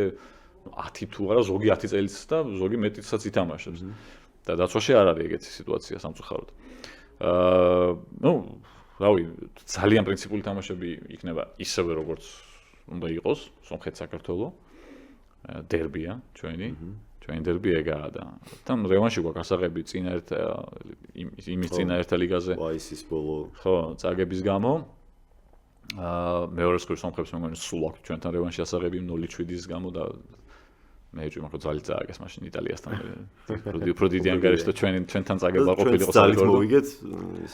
10 თუ არა, ზოგი 10 წელიც და ზოგი მეტიცაც ითამაშებს. და დაცვაში არ არის ეგეთი სიტუაცია სამწუხაროდ. ნუ, რავი, ძალიან პრინციპული თამაშები იქნება ისევე როგორც უნდა იყოს, სომხეთ-საქართველო. დერბია ჩვენი დერბი ეგაა და თან რევანში გვაქვს ასაღები წინა იმის წინა ერთა ლიგაზე ვაისის ბოლო ხო წაგების გამო მეორე სკოლის სომხებს მე მგონი სულ აქვს ჩვენთან რევანში ასაღები 0-7-ის გამო და მე ეჭვი მაგ ძალიან წააგეს მაშინ იტალიასთან უფრო დიდი ანგარიში და ჩვენთან წაგება ყოფილიყო ძალიან მოვიგეთ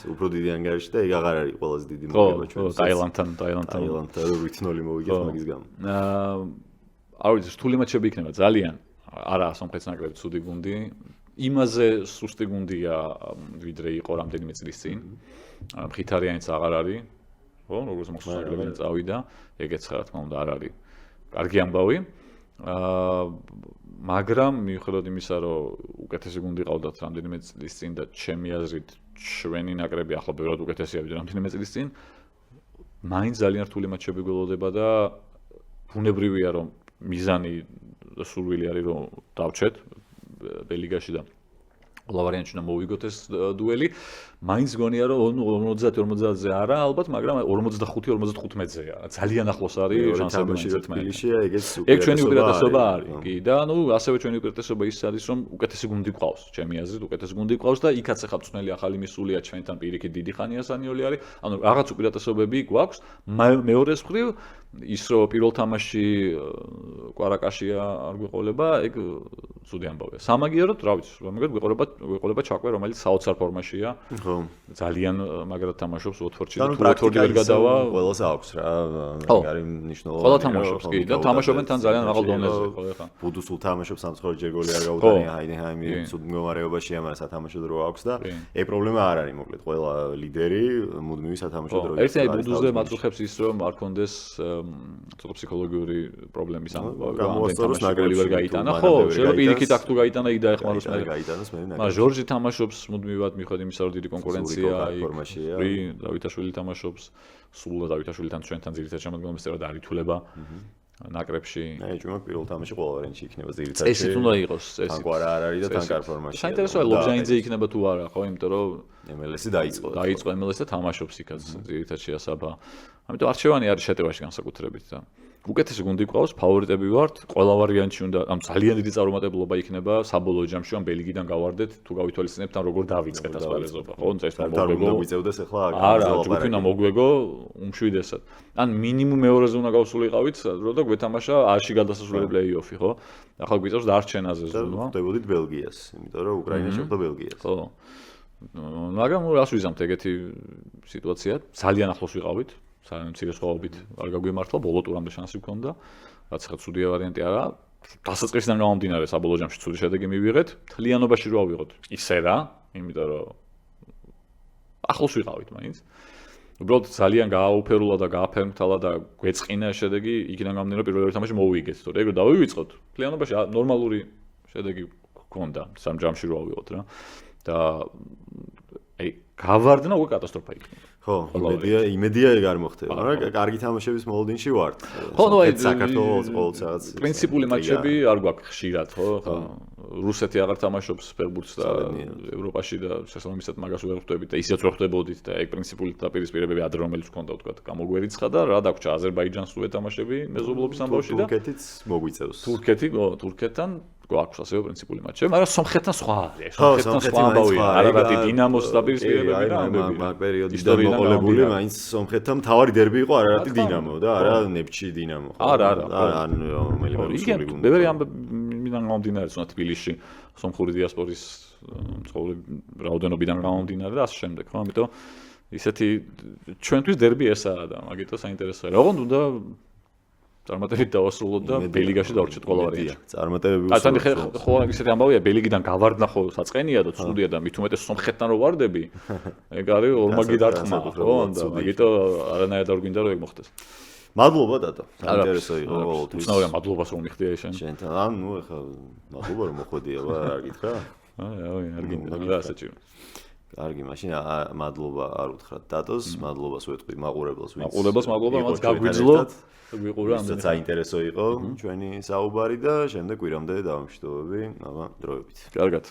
უფრო დიდი ანგარიში და ეგ აღარ არის ყველაზე დიდი მოგება ჩვენ ტაილანდთან 8-0 მოვიგეთ მაგის გამო არ ვიცი, რთული მატჩები იქნება ძალიან. არა, სომხეთის ნაკრები ცუდი გუნდი. იმაზე სუსტი გუნდია, ვიდრე იყო რამდენიმე წლის წინ. მხითარიანიც აღარ არის. ხო, როგორც მოხსნა ნაკრებიდან წავიდა, ეგეც რა თქმა უნდა არ არის. კარგი ამბავი. მაგრამ მიუხედავად იმისა, რომ უკეთესი გუნდი ყავდათ რამდენიმე წლის წინ და ჩემი აზრით ჩვენი ნაკრები ახლა ბევრად უკეთესია ვიდრე რამდენიმე წლის წინ, მაინც ძალიან რთული მატჩები გველოდება და ბუნებრივია რომ მიზანი და სურვილი არის რომ დავჩეთ ბელიგაში და ყველა ვარიანტში უნდა მოვიგოთ ეს დუელი. მაინც გონია რომ 50-50-ზე არა, ალბათ, მაგრამ 45-55-ზეა. ძალიან ახლოს არის შანსები თამაშია, ეგეც ეგ ჩვენი უპირატესობა არის. კი, და ასევე ჩვენი უპირატესობა ის არის, რომ უკეთესი გუნდი გვყავს. ჩემი აზრით, უკეთესი გუნდი გვყავს და იქაც ახლა წვნელი ახალი მისულია ჩვენთან პირიქით დიდი ხანია სანიოლი არის. ანუ რაღაც უპირატესობები გვაქვს. მეორეს მხრივ ის რომ პირველ თამაში კვარაკაშია არ გვიყოლება, ეგ ცუდი ამბავია. სამაგიეროდ, რა ვიცი, რომეგეთ გვიყოლება ჩაკვე, რომელიც საოცარ ფორმაშია. ხო. ძალიან მაგრად თამაშობს უოტფორდში და თუ უოტფორდი ვერ გადავა, ყველას აქვს რა. არის მნიშვნელოვანი. ყველა თამაშობს კი და თამაშობენ თან ძალიან მაღალ დონეზე, ხო ეხა. ბუდუსულ თამაშობს სამწუხაროდ ჯერ გოლი არ გაუტანია, ჰაინდენჰაიმი ცუდ მდგომარეობაშია, მაგრამ სათამაშო დრო აქვს და ეგ პრობლემა არ არის, მოკლედ, ყველა ლიდერი მუდმივი სათამაშო დრო. ერთი აი ბუდუსზე მაწუხებს ის რომ არ კონდეს ცოტა ფსიქოლოგიური პრობლემის ამბავი, გამოსწოროს ნაკრებში ვერ გაიტანა, ხო, შეიძლება პირიქით აქ თუ გაიტანა იქ დაეხმაროს მე. გაიტანოს მე ნაკრებში. მაგრამ ჟორჟი თამაშობს მუდმივად მიხედვით იმისა, რომ დიდი კონკურენცია ფორმაშია. დავითაშვილი თამაშობს, სულ დავითაშვილთან ჩვენთან ძირითადად შემოგვიდგენს წერა და არითულება ნაკრებში. აი, ჩვენ პირველ თამაში ყველა ვარიანტი იქნება ძირითადად. წესით უნდა იყოს, წესით. თანკوار არ არის და თანკარ ფორმაში. საინტერესოა ლობჟაინზე იქნება თუ არა, ხო, იმიტომ რომ MLS-ი დაიწყო. დაიწყო MLS და თამაშობს იქაც ძირითადად შეასაბა. ამიტომ არჩევანი არის შეტევაში განსაკუთრებით და უკეთესი გუნდი გვყავს, ფავორიტები ვართ, ყველა ვარიანტში უნდა, ამ ძალიან დიდი წარუმატებლობა იქნება საბოლოო ჯამში, ან ბელგიიდან გავარდეთ, თუ გავითვალისწინებთ, ან როგორ დავიწყეთ ასპარეზობა, ხო? ეს მოგვეგო. გვიწევდეს ახლა არა, ჯგუფი უნდა მოგვეგო უმშვიდესად. ან მინიმუმ მეორეზე უნდა გავსულიყავით, რო და გვეთამაშა A-ში გადასასვლელი პლეი-ოფი, ხო? ახლა გვიწევს დარჩენაზე ზრუნვა. ხვდებოდით ბელგიას, იმიტომ რომ უკრაინა შეხვდა ბელგიას. ხო. მაგრამ რას ვიზამთ ეგეთი სიტუაცია? ძალიან ახლოს ვიყავით. ძალიან მცირე სხვაობით არ გაგვიმართლა, ბოლო ტურამდე შანსი გქონდა. რაც ახლა ცუდია ვარიანტი არა. დასაწყისიდან გამომდინარე საბოლოო ჯამში ცუდი შედეგი მივიღეთ. თლიანობაში რო ავიღოთ. ისე რა, იმიტომ რომ ახლოს ვიყავით მაინც. უბრალოდ ძალიან გააუფერულა და გააფერმთალა და გვეწყინა შედეგი, იქიდან გამომდინარე პირველ თამაში მოვიგეთ. თორე ეგ რო დავივიწყოთ, თლიანობაში ნორმალური შედეგი გქონდა, სამ ჯამში რო ავიღოთ რა. და აი გავარდნა უკვე კატასტროფა იქნება. ხო, იმედია ეგ არ მოხდება, მაგრამ კარგი თამაშების მოლოდინში ვართ. ხო, ნუ აი საქართველოს ყოველთვის რაღაც პრინციპული მატჩები არ გვაქვს ხშირად, ხო? რუსეთი აღარ თამაშობს ფეხბურთს და ევროპაში და შესაბამისად მაგას ვერ ხვდებით და ისეც ვერ ხვდებოდით და ეგ პრინციპული დაპირისპირებები ადრე რომელიც გქონდა ვთქვა, გამოგვერიცხა და რა დაგვრჩა აზერბაიჯანს უეთამაშები მეზობლობის ამბავში და თურქეთიც მოგვიწევს. თურქეთთან გვაქვს ასევე პრინციპული მატჩები, მაგრამ სომხეთთან სხვა არის. სომხეთთან სხვა ამბავია. არაბატი დინამოს დაპირისპირებები და ამბები. მაგ პერიოდიდან მოყოლებული, მაინც სომხეთთან მთავარი დერბი იყო არარატი დინამო და არა ნეფჩი დინამო. არა. ან რომელიმე რუსული გუნდი. ბევრი ამბებიდან გამომდინარე, თუნდაც თბილისში სომხური დიასპორის რაოდენობიდან გამომდინარე და ასე შემდეგ, ხო? ამიტომ ისეთი ჩვენთვის დერბი ესაა და მაგიტო საინტერესოა. როგორ უნდა წარმატებით დავასრულოთ და ბელიგიაში დავრჩეთ ყველა ვარიანტი. წარმატებები უსურვოთ. აი, ხო, ისეთი ამბავია, ბელიგიდან გავარდნა ხო საწყენია და ცუდია და მით უმეტეს სომხეთთან რო ვარდები. ეგ არის ორმაგი დარტყმა, ხო? და მაგიტო არანაირად არ გვინდა რომ ეგ მოხდეს. მადლობა დატო. საინტერესო იყო ყოველთვის. უცნაურია მადლობას რომ მიხდია შენ. შენთან. ანუ ეხლა მადლობა რომ მოხვედია, არ გითხრა? აი, არ გინდა. რა საჭირო. კარგი, მაშინ მადლობა არ უთხრათ დატოს, მადლობას ვეთქვი მაყურებელს, ვინც მადლობა, მას გაგვიძლო. გვიყურა ამდენ. საინტერესო იყო ჩვენი საუბარი და შემდეგ კვირამდე დავამშვიდობები, აბა დროებით. კარგად.